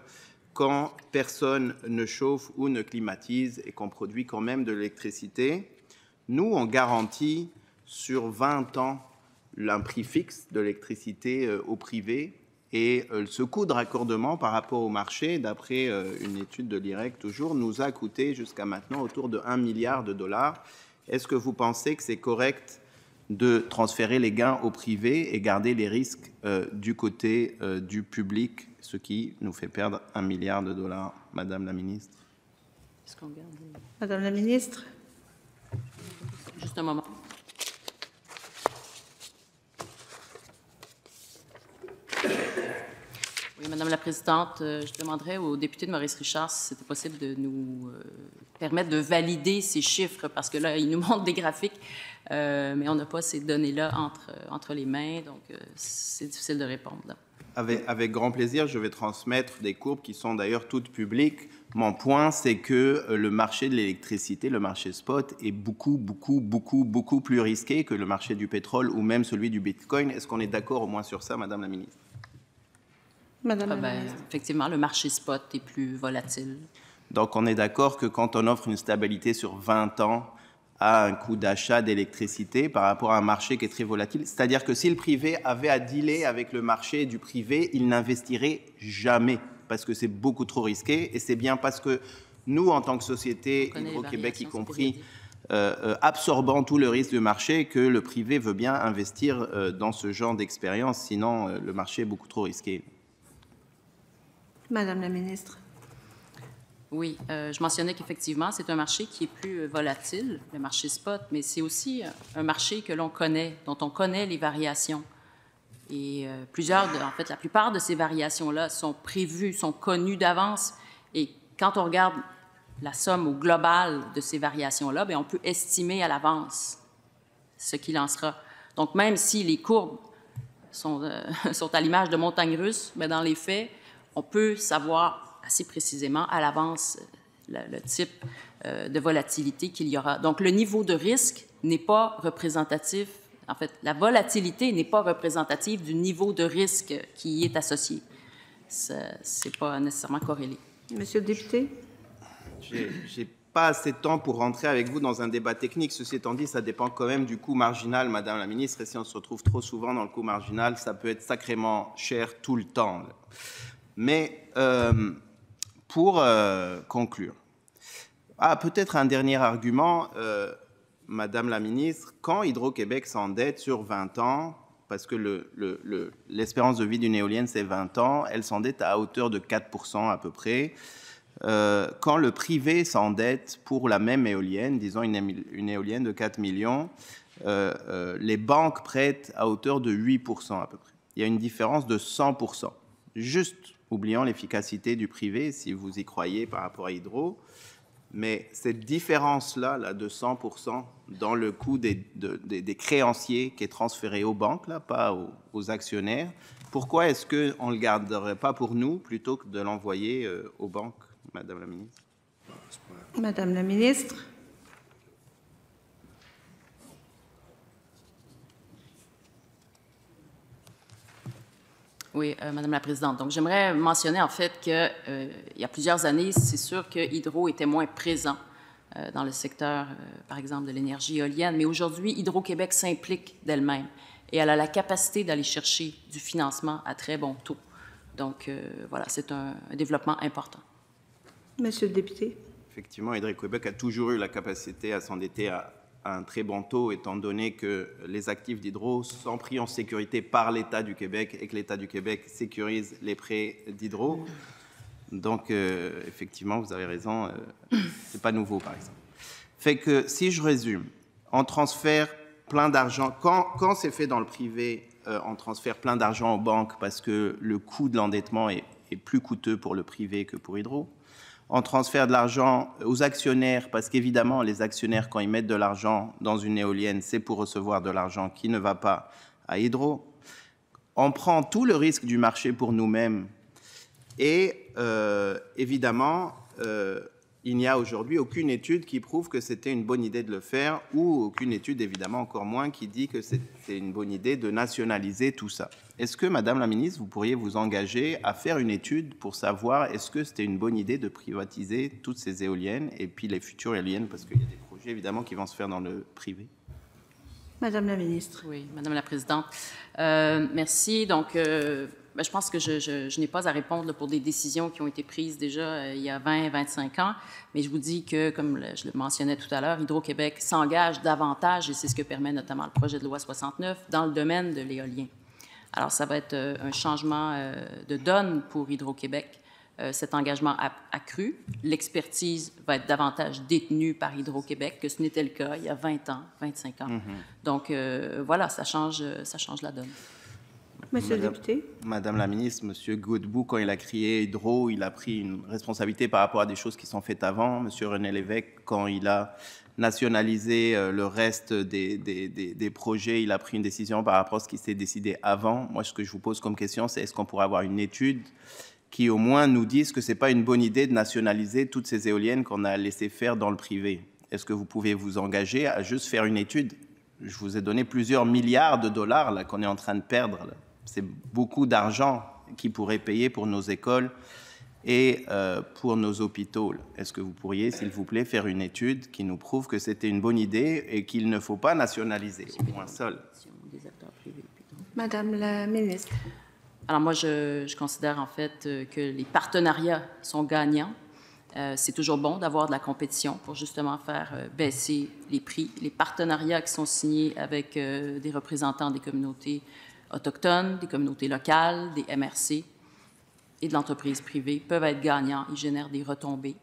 quand personne ne chauffe ou ne climatise et qu'on produit quand même de l'électricité. Nous, on garantit sur 20 ans un prix fixe de l'électricité au privé. Et ce coût de raccordement par rapport au marché, d'après une étude de l'IREC toujours, nous a coûté jusqu'à maintenant autour de 1 milliard de dollars. Est-ce que vous pensez que c'est correct de transférer les gains au privé et garder les risques du côté du public, ce qui nous fait perdre 1 milliard de dollars, Madame la Ministre? Madame la Ministre. Juste un moment. Oui, Madame la Présidente, je demanderais au député de Maurice-Richard si c'était possible de nous permettre de valider ces chiffres, parce que là, il nous montre des graphiques, mais on n'a pas ces données-là entre les mains, donc c'est difficile de répondre. Avec grand plaisir, je vais transmettre des courbes qui sont d'ailleurs toutes publiques. Mon point, c'est que le marché de l'électricité, le marché spot, est beaucoup plus risqué que le marché du pétrole ou même celui du Bitcoin. Est-ce qu'on est d'accord au moins sur ça, Madame la Ministre? Madame la Ministre. Effectivement, le marché spot est plus volatile. Donc, on est d'accord que quand on offre une stabilité sur 20 ans à un coût d'achat d'électricité par rapport à un marché qui est très volatile, c'est-à-dire que si le privé avait à dealer avec le marché du privé, il n'investirait jamais parce que c'est beaucoup trop risqué. Et c'est bien parce que nous, en tant que société, Hydro-Québec y compris, absorbant tout le risque du marché, que le privé veut bien investir dans ce genre d'expérience. Sinon, le marché est beaucoup trop risqué. Madame la Ministre. Oui, je mentionnais qu'effectivement, c'est un marché qui est plus volatile, le marché spot, mais c'est aussi un marché que l'on connaît, dont on connaît les variations. Et en fait, la plupart de ces variations-là sont prévues, sont connues d'avance. Et quand on regarde la somme au global de ces variations-là, bien, on peut estimer à l'avance ce qu'il en sera. Donc, même si les courbes sont à l'image de montagnes russes, bien, dans les faits, on peut savoir assez précisément à l'avance le type de volatilité qu'il y aura. Donc, le niveau de risque n'est pas représentatif. En fait, la volatilité n'est pas représentative du niveau de risque qui y est associé. Ce n'est pas nécessairement corrélé. Monsieur le député. J'ai pas assez de temps pour rentrer avec vous dans un débat technique. Ceci étant dit, ça dépend quand même du coût marginal, Madame la Ministre. Et si on se retrouve trop souvent dans le coût marginal, ça peut être sacrément cher tout le temps. Mais pour conclure, peut-être un dernier argument, Madame la Ministre, quand Hydro-Québec s'endette sur 20 ans, parce que l'espérance de vie d'une éolienne, c'est 20 ans, elle s'endette à hauteur de 4% à peu près. Quand le privé s'endette pour la même éolienne, disons une éolienne de 4 millions, les banques prêtent à hauteur de 8% à peu près. Il y a une différence de 100%. Juste oubliant l'efficacité du privé, si vous y croyez par rapport à Hydro. Mais cette différence-là de 100% dans le coût des créanciers qui est transféré aux banques, là, pas aux actionnaires, pourquoi est-ce qu'on ne le garderait pas pour nous plutôt que de l'envoyer aux banques, Madame la Ministre? Madame la Ministre. Oui, Madame la Présidente. Donc, j'aimerais mentionner en fait qu'il y a plusieurs années, c'est sûr que Hydro était moins présent dans le secteur, par exemple, de l'énergie éolienne, mais aujourd'hui, Hydro-Québec s'implique d'elle-même et elle a la capacité d'aller chercher du financement à très bon taux. Donc, voilà, c'est un développement important. Monsieur le député. Effectivement, Hydro-Québec a toujours eu la capacité à s'endetter à un très bon taux, étant donné que les actifs d'Hydro sont pris en sécurité par l'État du Québec et que l'État du Québec sécurise les prêts d'Hydro. Donc, effectivement, vous avez raison, c'est pas nouveau, par exemple. Fait que, si je résume, on transfère plein d'argent. Quand c'est fait dans le privé, on transfère plein d'argent aux banques parce que le coût de l'endettement est plus coûteux pour le privé que pour Hydro. on transfère de l'argent aux actionnaires, parce qu'évidemment, les actionnaires, quand ils mettent de l'argent dans une éolienne, c'est pour recevoir de l'argent qui ne va pas à Hydro. On prend tout le risque du marché pour nous-mêmes. Et évidemment, il n'y a aujourd'hui aucune étude qui prouve que c'était une bonne idée de le faire, ou aucune étude, évidemment, encore moins, qui dit que c'était une bonne idée de nationaliser tout ça. Est-ce que, Madame la Ministre, vous pourriez vous engager à faire une étude pour savoir est-ce que c'était une bonne idée de privatiser toutes ces éoliennes et puis les futures éoliennes, parce qu'il y a des projets, évidemment, qui vont se faire dans le privé? Madame la Ministre. Oui, Madame la Présidente. Merci. Donc, je pense que je n'ai pas à répondre là, pour des décisions qui ont été prises déjà il y a 20-25 ans, mais je vous dis que, comme je le mentionnais tout à l'heure, Hydro-Québec s'engage davantage, et c'est ce que permet notamment le projet de loi 69, dans le domaine de l'éolien. Alors, ça va être un changement de donne pour Hydro-Québec, cet engagement accru. L'expertise va être davantage détenue par Hydro-Québec que ce n'était le cas il y a 20 ans, 25 ans. Donc, voilà, ça change la donne. Monsieur le député. Madame la Ministre, Monsieur Godbout, quand il a créé Hydro, il a pris une responsabilité par rapport à des choses qui sont faites avant. Monsieur René Lévesque, quand il a nationalisé le reste des projets, il a pris une décision par rapport à ce qui s'est décidé avant. Moi, ce que je vous pose comme question, c'est est-ce qu'on pourrait avoir une étude qui au moins nous dise que ce n'est pas une bonne idée de nationaliser toutes ces éoliennes qu'on a laissées faire dans le privé? Est-ce que vous pouvez vous engager à juste faire une étude? Je vous ai donné plusieurs milliards de dollars là, qu'on est en train de perdre. C'est beaucoup d'argent qui pourrait payer pour nos écoles et pour nos hôpitaux. Est-ce que vous pourriez, s'il vous plaît, faire une étude qui nous prouve que c'était une bonne idée et qu'il ne faut pas nationaliser, au moins seul? Madame la Ministre. Alors moi, je considère en fait que les partenariats sont gagnants. C'est toujours bon d'avoir de la compétition pour justement faire baisser les prix. Les partenariats qui sont signés avec des représentants des communautés autochtones, des communautés locales, des MRC et de l'entreprise privée peuvent être gagnants. Ils génèrent des retombées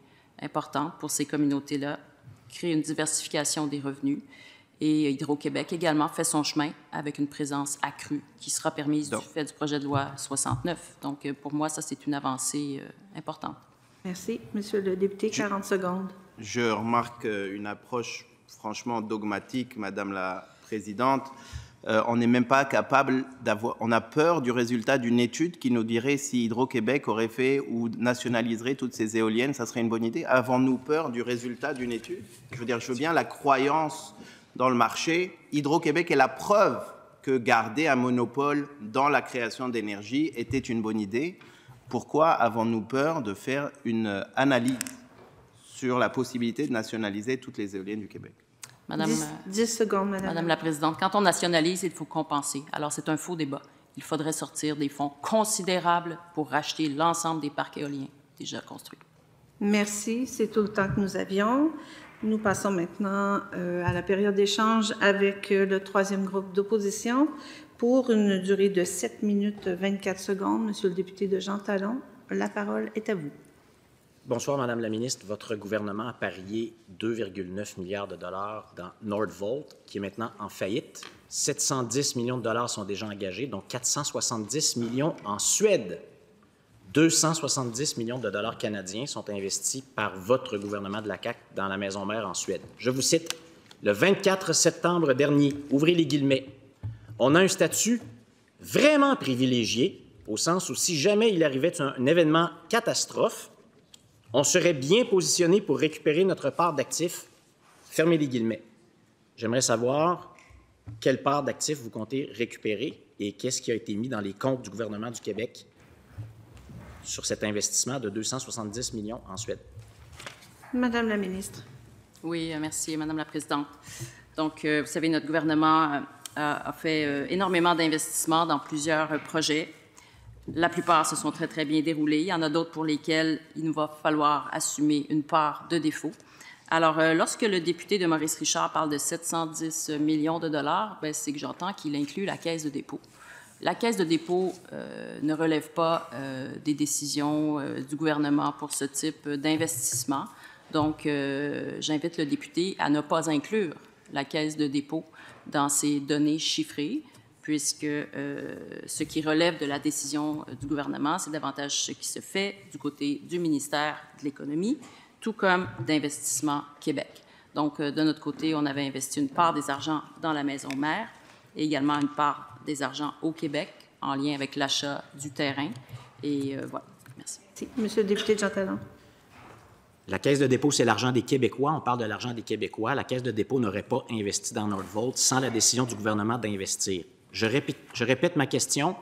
importantes pour ces communautés-là, créent une diversification des revenus. Et Hydro-Québec également fait son chemin avec une présence accrue qui sera permise du fait du projet de loi 69. Donc, pour moi, ça, c'est une avancée importante. Merci. Monsieur le député, 40 secondes. Je remarque une approche franchement dogmatique, Madame la Présidente. On n'est même pas capable d'avoir... On a peur du résultat d'une étude qui nous dirait si Hydro-Québec aurait fait ou nationaliserait toutes ces éoliennes, ça serait une bonne idée. Avons-nous peur du résultat d'une étude? Je veux dire, je veux bien la croyance dans le marché. Hydro-Québec est la preuve que garder un monopole dans la création d'énergie était une bonne idée. Pourquoi avons-nous peur de faire une analyse sur la possibilité de nationaliser toutes les éoliennes du Québec? 10 secondes, Madame la Présidente. Quand on nationalise, il faut compenser. Alors, c'est un faux débat. Il faudrait sortir des fonds considérables pour racheter l'ensemble des parcs éoliens déjà construits. Merci. C'est tout le temps que nous avions. Nous passons maintenant à la période d'échange avec le troisième groupe d'opposition pour une durée de 7 minutes 24 secondes. Monsieur le député de Jean Talon, la parole est à vous. Bonsoir, Madame la Ministre. Votre gouvernement a parié 2,9 milliards de dollars dans Nordvolt, qui est maintenant en faillite. 710 millions de dollars sont déjà engagés, dont 470 millions en Suède. 270 millions de dollars canadiens sont investis par votre gouvernement de la CAQ dans la maison mère en Suède. Je vous cite, le 24 septembre dernier, ouvrez les guillemets, on a un statut vraiment privilégié, au sens où si jamais il arrivait un événement catastrophe, on serait bien positionné pour récupérer notre part d'actifs. Fermez les guillemets. J'aimerais savoir quelle part d'actifs vous comptez récupérer et qu'est-ce qui a été mis dans les comptes du gouvernement du Québec sur cet investissement de 270 millions en Suède. Madame la Ministre. Oui, merci, Madame la Présidente. Donc, vous savez, notre gouvernement a fait énormément d'investissements dans plusieurs projets. La plupart se sont très, très bien déroulés. Il y en a d'autres pour lesquels il nous va falloir assumer une part de défaut. Alors, lorsque le député de Maurice Richard parle de 710 millions de dollars, c'est que j'entends qu'il inclut la Caisse de dépôt. La Caisse de dépôt ne relève pas des décisions du gouvernement pour ce type d'investissement. Donc, j'invite le député à ne pas inclure la Caisse de dépôt dans ses données chiffrées, puisque ce qui relève de la décision du gouvernement, c'est davantage ce qui se fait du côté du ministère de l'Économie, tout comme d'Investissement Québec. Donc, de notre côté, on avait investi une part des argents dans la maison mère et également une part des argents au Québec en lien avec l'achat du terrain. Et voilà. Merci. Merci. Monsieur le député Jean Talon. La Caisse de dépôt, c'est l'argent des Québécois. On parle de l'argent des Québécois. La Caisse de dépôt n'aurait pas investi dans Northvolt sans la décision du gouvernement d'investir. Je répète ma question.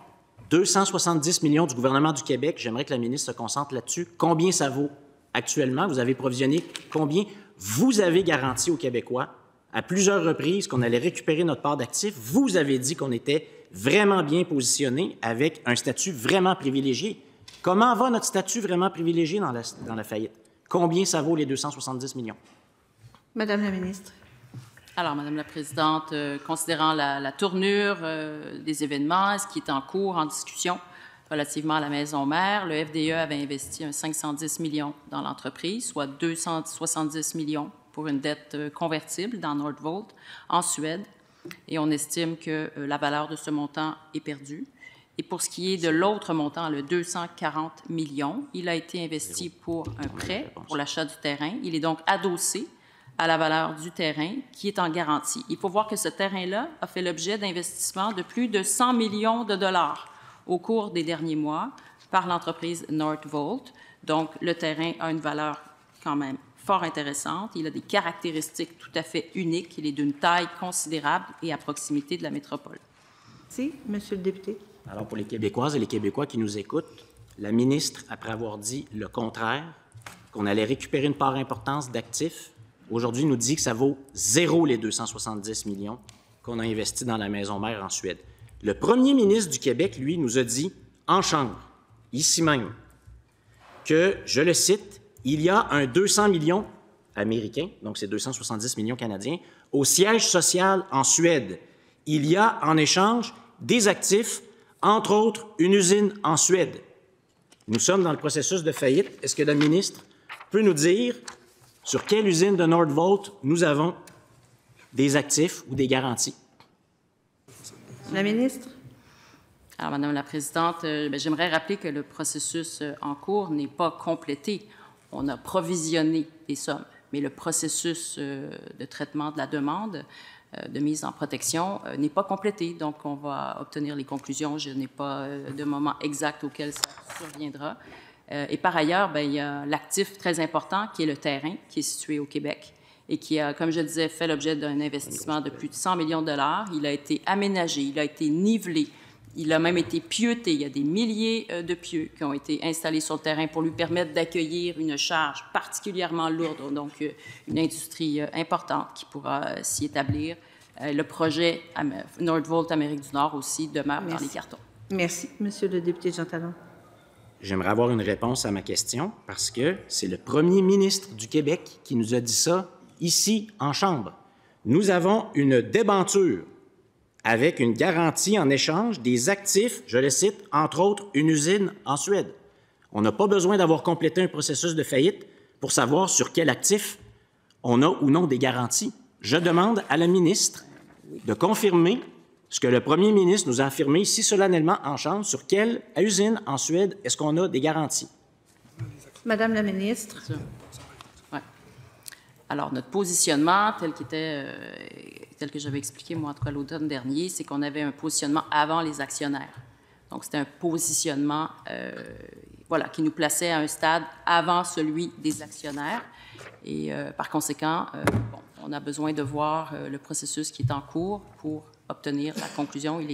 270 millions du gouvernement du Québec. J'aimerais que la ministre se concentre là-dessus. Combien ça vaut actuellement? Vous avez provisionné combien? Vous avez garanti aux Québécois à plusieurs reprises qu'on allait récupérer notre part d'actifs. Vous avez dit qu'on était vraiment bien positionné avec un statut vraiment privilégié. Comment va notre statut vraiment privilégié dans la faillite? Combien ça vaut les 270 millions? Madame la ministre. Alors, Madame la Présidente, considérant la tournure des événements, ce qui est en cours, en discussion relativement à la maison mère, le FDE avait investi 510 millions dans l'entreprise, soit 270 millions pour une dette convertible dans Northvolt en Suède, et on estime que la valeur de ce montant est perdue. Et pour ce qui est de l'autre montant, le 240 millions, il a été investi pour un prêt pour l'achat du terrain. Il est donc adossé à la valeur du terrain qui est en garantie. Il faut voir que ce terrain-là a fait l'objet d'investissements de plus de 100 millions de dollars au cours des derniers mois par l'entreprise Northvolt. Donc, le terrain a une valeur quand même fort intéressante. Il a des caractéristiques tout à fait uniques. Il est d'une taille considérable et à proximité de la métropole. Merci. Monsieur le député. Alors, pour les Québécoises et les Québécois qui nous écoutent, la ministre, après avoir dit le contraire, qu'on allait récupérer une part importante d'actifs, aujourd'hui nous dit que ça vaut zéro les 270 millions qu'on a investis dans la maison mère en Suède. Le premier ministre du Québec, lui, nous a dit en chambre, ici même, que, je le cite, il y a un 200 millions américains, donc c'est 270 millions canadiens, au siège social en Suède. Il y a en échange des actifs, entre autres, une usine en Suède. Nous sommes dans le processus de faillite. Est-ce que la ministre peut nous dire sur quelle usine de Northvolt nous avons des actifs ou des garanties? La ministre. Alors, Madame la Présidente, j'aimerais rappeler que le processus en cours n'est pas complété. On a provisionné des sommes, mais le processus de traitement de la demande de mise en protection n'est pas complété. Donc, on va obtenir les conclusions. Je n'ai pas de moment exact auquel ça surviendra. Et par ailleurs, il y a l'actif très important qui est le terrain, qui est situé au Québec et qui a, comme je disais, fait l'objet d'un investissement de plus de 100 millions de dollars. Il a été aménagé, il a été nivelé, il a même été pieuté. Il y a des milliers de pieux qui ont été installés sur le terrain pour lui permettre d'accueillir une charge particulièrement lourde, donc une industrie importante qui pourra s'y établir. Le projet Northvolt Amérique du Nord aussi demeure dans les cartons. Merci. Monsieur le député Jean Talon. J'aimerais avoir une réponse à ma question parce que c'est le premier ministre du Québec qui nous a dit ça ici en Chambre. Nous avons une débenture avec une garantie en échange des actifs, je le cite, entre autres, une usine en Suède. On n'a pas besoin d'avoir complété un processus de faillite pour savoir sur quel actif on a ou non des garanties. Je demande à la ministre de confirmer ce que le premier ministre nous a affirmé ici solennellement en Chambre, sur quelle usine en Suède est-ce qu'on a des garanties? Madame la ministre. Oui. Alors, notre positionnement, tel que j'avais expliqué, moi, en tout cas, l'automne dernier, c'est qu'on avait un positionnement avant les actionnaires. Donc, c'était un positionnement qui nous plaçait à un stade avant celui des actionnaires. Et par conséquent, on a besoin de voir le processus qui est en cours pour obtenir la conclusion et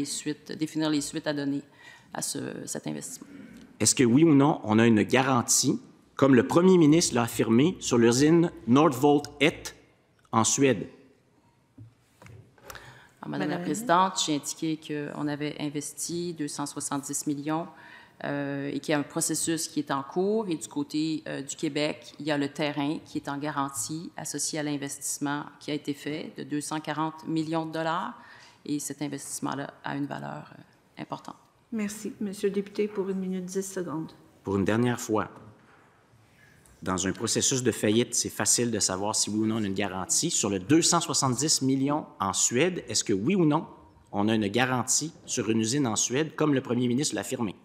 définir les suites à donner à cet investissement. Est-ce que oui ou non, on a une garantie, comme le premier ministre l'a affirmé, sur l'usine Northvolt 1 en Suède? Alors, Madame la Présidente, j'ai indiqué qu'on avait investi 270 millions et qu'il y a un processus qui est en cours. Et du côté du Québec, il y a le terrain qui est en garantie associé à l'investissement qui a été fait de 240 millions de dollars. Et cet investissement-là a une valeur importante. Merci. Monsieur le député, pour 1 minute 10 secondes. Pour une dernière fois, dans un processus de faillite, c'est facile de savoir si oui ou non on a une garantie. Sur le 270 millions en Suède, est-ce que oui ou non, on a une garantie sur une usine en Suède, comme le premier ministre l'a affirmé.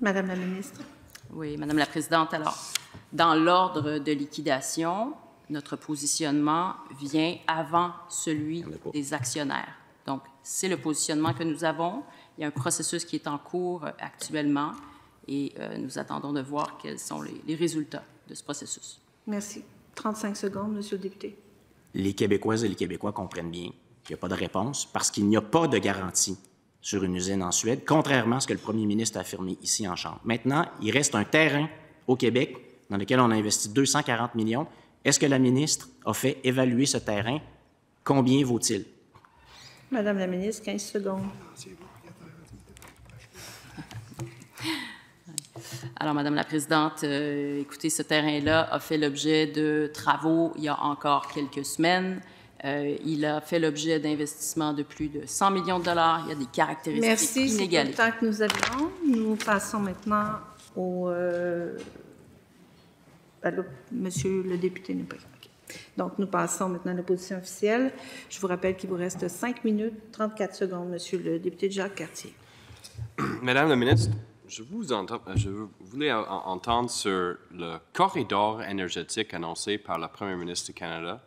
Madame la ministre. Oui, Madame la Présidente. Alors, dans l'ordre de liquidation, notre positionnement vient avant celui des actionnaires. Donc, c'est le positionnement que nous avons. Il y a un processus qui est en cours actuellement et nous attendons de voir quels sont les résultats de ce processus. Merci. 35 secondes, Monsieur le député. Les Québécoises et les Québécois comprennent bien qu'il n'y a pas de réponse parce qu'il n'y a pas de garantie sur une usine en Suède, contrairement à ce que le premier ministre a affirmé ici en Chambre. Maintenant, il reste un terrain au Québec dans lequel on a investi 240 millions. Est-ce que la ministre a fait évaluer ce terrain? Combien vaut-il? Madame la ministre, 15 secondes. Alors, Madame la Présidente, écoutez, ce terrain-là a fait l'objet de travaux il y a encore quelques semaines. Il a fait l'objet d'investissements de plus de 100 millions de dollars. Il y a des caractéristiques inégalées. Merci, c'est tout le temps que nous avions. Nous passons maintenant au... Monsieur le député n'est pas là. Donc, nous passons maintenant à l'opposition officielle. Je vous rappelle qu'il vous reste 5 minutes, 34 secondes, Monsieur le député Jacques Cartier. Madame la ministre, je voulais entendre sur le corridor énergétique annoncé par le premier ministre du Canada.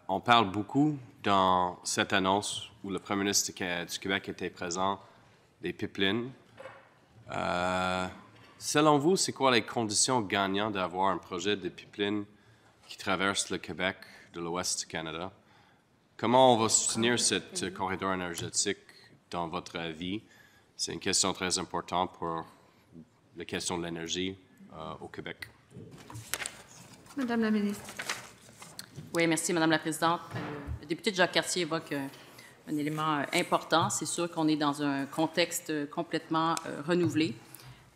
On parle beaucoup dans cette annonce où le premier ministre du Québec était présent des pipelines. Selon vous, c'est quoi les conditions gagnantes d'avoir un projet de pipeline qui traverse le Québec de l'ouest du Canada? Comment on va soutenir ce corridor énergétique dans votre avis? C'est une question très importante pour la question de l'énergie au Québec. Madame la ministre. Oui, merci, Madame la Présidente. Le député Jacques Cartier évoque un élément important. C'est sûr qu'on est dans un contexte complètement renouvelé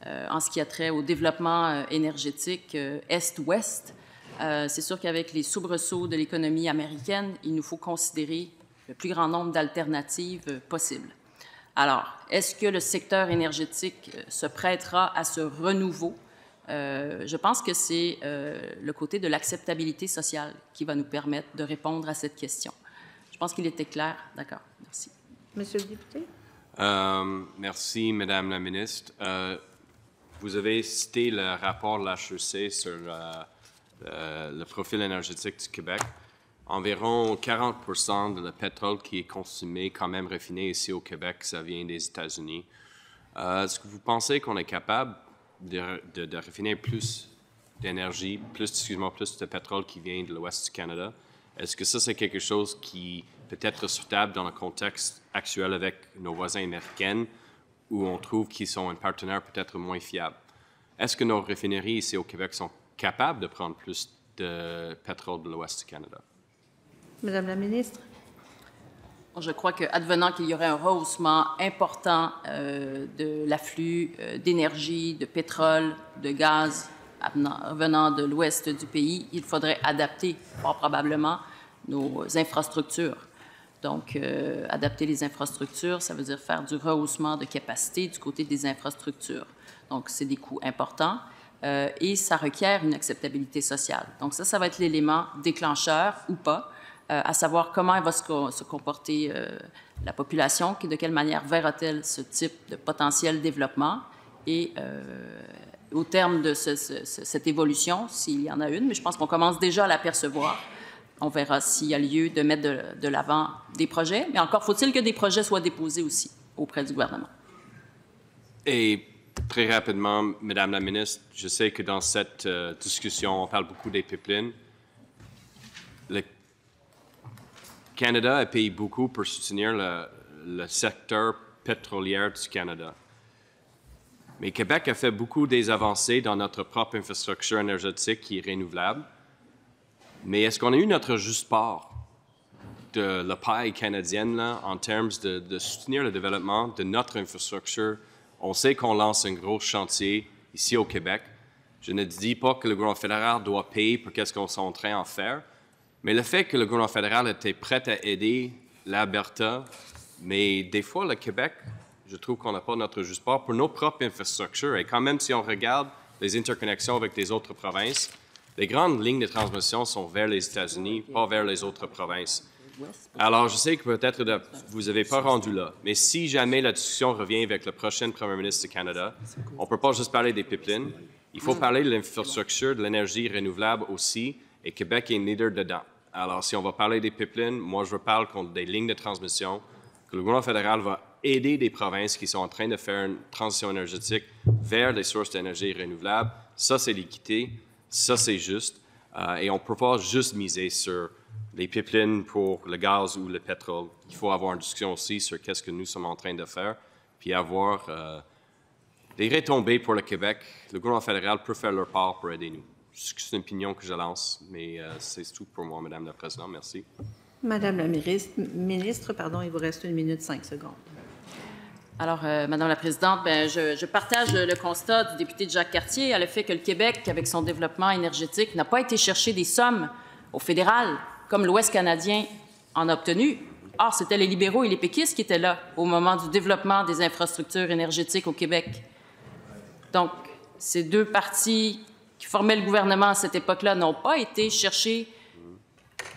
en ce qui a trait au développement énergétique Est-Ouest. C'est sûr qu'avec les soubresauts de l'économie américaine, il nous faut considérer le plus grand nombre d'alternatives possibles. Alors, est-ce que le secteur énergétique se prêtera à ce renouveau? Je pense que c'est le côté de l'acceptabilité sociale qui va nous permettre de répondre à cette question. Je pense qu'il était clair. D'accord. Merci. Monsieur le député. Merci, Madame la ministre. Vous avez cité le rapport de l'HEC sur le profil énergétique du Québec. Environ 40% de le pétrole qui est consommé, quand même raffiné ici au Québec, ça vient des États-Unis. Est-ce que vous pensez qu'on est capable de raffiner plus d'énergie, plus de pétrole qui vient de l'ouest du Canada? Est-ce que ça, c'est quelque chose qui peut être souhaitable dans le contexte actuel avec nos voisins américains, où on trouve qu'ils sont un partenaire peut-être moins fiable? Est-ce que nos raffineries ici au Québec sont capables de prendre plus de pétrole de l'ouest du Canada? Madame la ministre. Je crois qu'advenant qu'il y aurait un rehaussement important de l'afflux d'énergie, de pétrole, de gaz venant de l'ouest du pays, il faudrait adapter fort probablement nos infrastructures. Donc, adapter les infrastructures, ça veut dire faire du rehaussement de capacité du côté des infrastructures. Donc, c'est des coûts importants et ça requiert une acceptabilité sociale. Donc, ça va être l'élément déclencheur ou pas, à savoir comment va se comporter la population, de quelle manière verra-t-elle ce type de potentiel développement et au terme de cette évolution, s'il y en a une, mais je pense qu'on commence déjà à l'apercevoir. On verra s'il y a lieu de mettre de l'avant des projets, mais encore faut-il que des projets soient déposés aussi auprès du gouvernement. Et très rapidement, Madame la ministre, je sais que dans cette discussion, on parle beaucoup des pipelines. Le Canada a payé beaucoup pour soutenir le secteur pétrolier du Canada. Mais Québec a fait beaucoup des avancées dans notre propre infrastructure énergétique qui est renouvelable. Mais est-ce qu'on a eu notre juste part de la paille canadienne là, en termes de soutenir le développement de notre infrastructure? On sait qu'on lance un gros chantier ici au Québec. Je ne dis pas que le gouvernement fédéral doit payer pour qu'est-ce qu'on est en train d'en faire, mais le fait que le gouvernement fédéral était prêt à aider l'Alberta, mais des fois, le Québec, je trouve qu'on n'a pas notre juste part pour nos propres infrastructures. Et quand même, si on regarde les interconnexions avec les autres provinces, les grandes lignes de transmission sont vers les États-Unis, pas vers les autres provinces. Alors, je sais que peut-être vous n'avez pas rendu là, mais si jamais la discussion revient avec le prochain premier ministre du Canada, on ne peut pas juste parler des pipelines. Il faut parler de l'infrastructure, de l'énergie renouvelable aussi, et Québec est leader dedans. Alors, si on va parler des pipelines, moi, je parle contre des lignes de transmission, que le gouvernement fédéral va aider des provinces qui sont en train de faire une transition énergétique vers des sources d'énergie renouvelables. Ça, c'est l'équité. Ça, c'est juste. Et on ne peut pas juste miser sur les pipelines pour le gaz ou le pétrole. Il faut avoir une discussion aussi sur qu'est-ce que nous sommes en train de faire, puis avoir des retombées pour le Québec. Le gouvernement fédéral peut faire leur part pour aider nous. C'est une opinion que je lance, mais c'est tout pour moi, Madame la Présidente. Merci. Madame la ministre, il vous reste 1 minute 5 secondes. Alors, Madame la Présidente, je partage le constat du député Jacques Cartier à le fait que le Québec, avec son développement énergétique, n'a pas été chercher des sommes au fédéral, comme l'Ouest canadien en a obtenu. Or, c'était les libéraux et les péquistes qui étaient là au moment du développement des infrastructures énergétiques au Québec. Donc, ces deux partis qui formaient le gouvernement à cette époque-là n'ont pas été chercher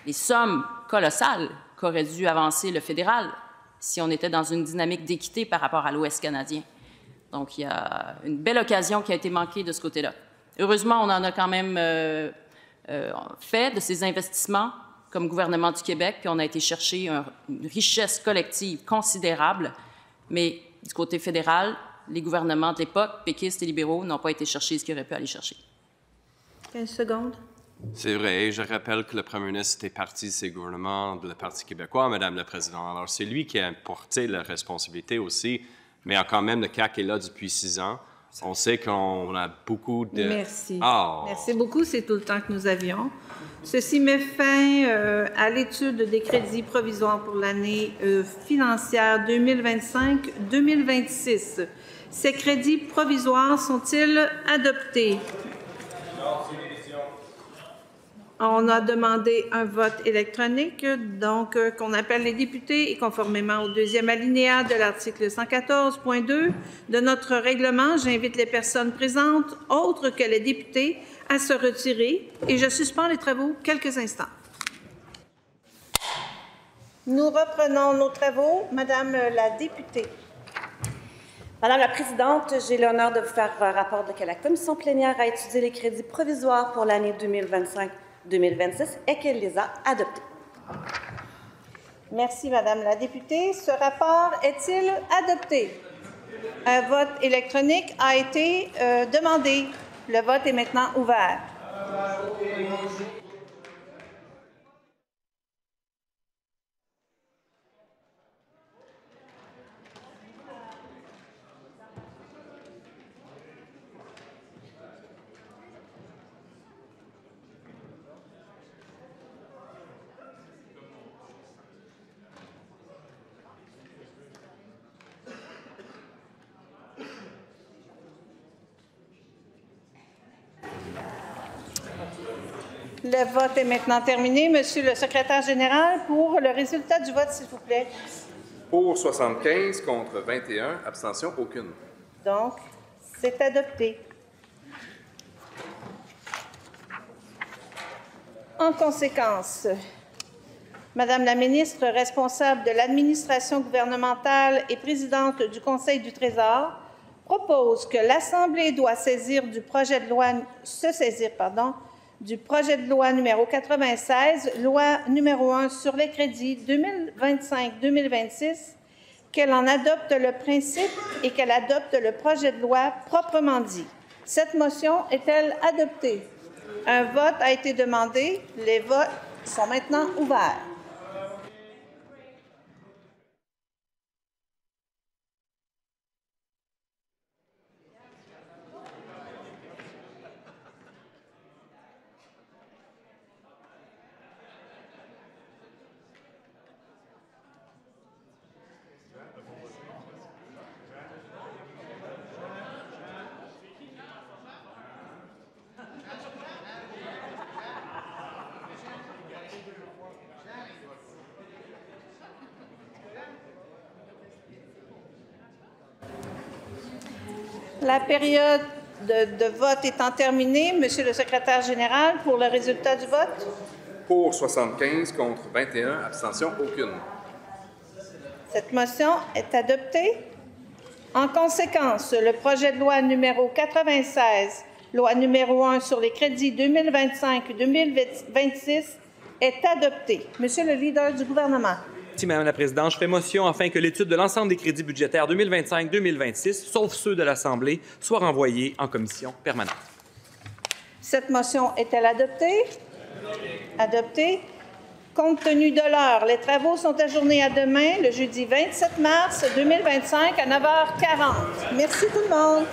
les sommes colossales qu'aurait dû avancer le fédéral si on était dans une dynamique d'équité par rapport à l'Ouest canadien. Donc, il y a une belle occasion qui a été manquée de ce côté-là. Heureusement, on en a quand même fait de ces investissements comme gouvernement du Québec, puis on a été chercher une richesse collective considérable, mais du côté fédéral, les gouvernements de l'époque, péquistes et libéraux, n'ont pas été chercher ce qu'ils auraient pu aller chercher. 15 secondes. C'est vrai. Je rappelle que le premier ministre était parti de ces gouvernements de le Parti québécois, Madame la Présidente. Alors, c'est lui qui a porté la responsabilité aussi, mais quand même, le CAQ est là depuis 6 ans. On sait qu'on a beaucoup de... Merci. Oh. Merci beaucoup. C'est tout le temps que nous avions. Ceci met fin à l'étude des crédits provisoires pour l'année financière 2025-2026. Ces crédits provisoires sont-ils adoptés? On a demandé un vote électronique, donc qu'on appelle les députés et conformément au 2e alinéa de l'article 114.2 de notre règlement, j'invite les personnes présentes, autres que les députés, à se retirer et je suspends les travaux quelques instants. Nous reprenons nos travaux. Madame la députée. Madame la Présidente, j'ai l'honneur de vous faire un rapport de que la Commission plénière a étudié les crédits provisoires pour l'année 2025-2026 et qu'elle les a adoptés. Merci, Madame la députée. Ce rapport est-il adopté? Un vote électronique a été demandé. Le vote est maintenant ouvert. Le vote est maintenant terminé. Monsieur le secrétaire général, pour le résultat du vote, s'il vous plaît. Pour 75, contre 21, abstention aucune. Donc, c'est adopté. En conséquence, Madame la ministre responsable de l'administration gouvernementale et présidente du Conseil du Trésor propose que l'Assemblée doit se saisir du projet de loi numéro 96, loi numéro 1 sur les crédits 2025-2026, qu'elle en adopte le principe et qu'elle adopte le projet de loi proprement dit. Cette motion est-elle adoptée? Un vote a été demandé. Les votes sont maintenant ouverts. La période de vote étant terminée, Monsieur le secrétaire général, pour le résultat du vote. Pour 75, contre 21, abstention aucune. Cette motion est adoptée. En conséquence, le projet de loi numéro 96, loi numéro 1 sur les crédits 2025-2026 est adopté. Monsieur le leader du gouvernement. Merci, Mme la Présidente. Je fais motion afin que l'étude de l'ensemble des crédits budgétaires 2025-2026, sauf ceux de l'Assemblée, soit renvoyée en commission permanente. Cette motion est-elle adoptée? Adoptée. Compte tenu de l'heure, les travaux sont ajournés à demain, le jeudi 27 mars 2025 à 9h40. Merci tout le monde.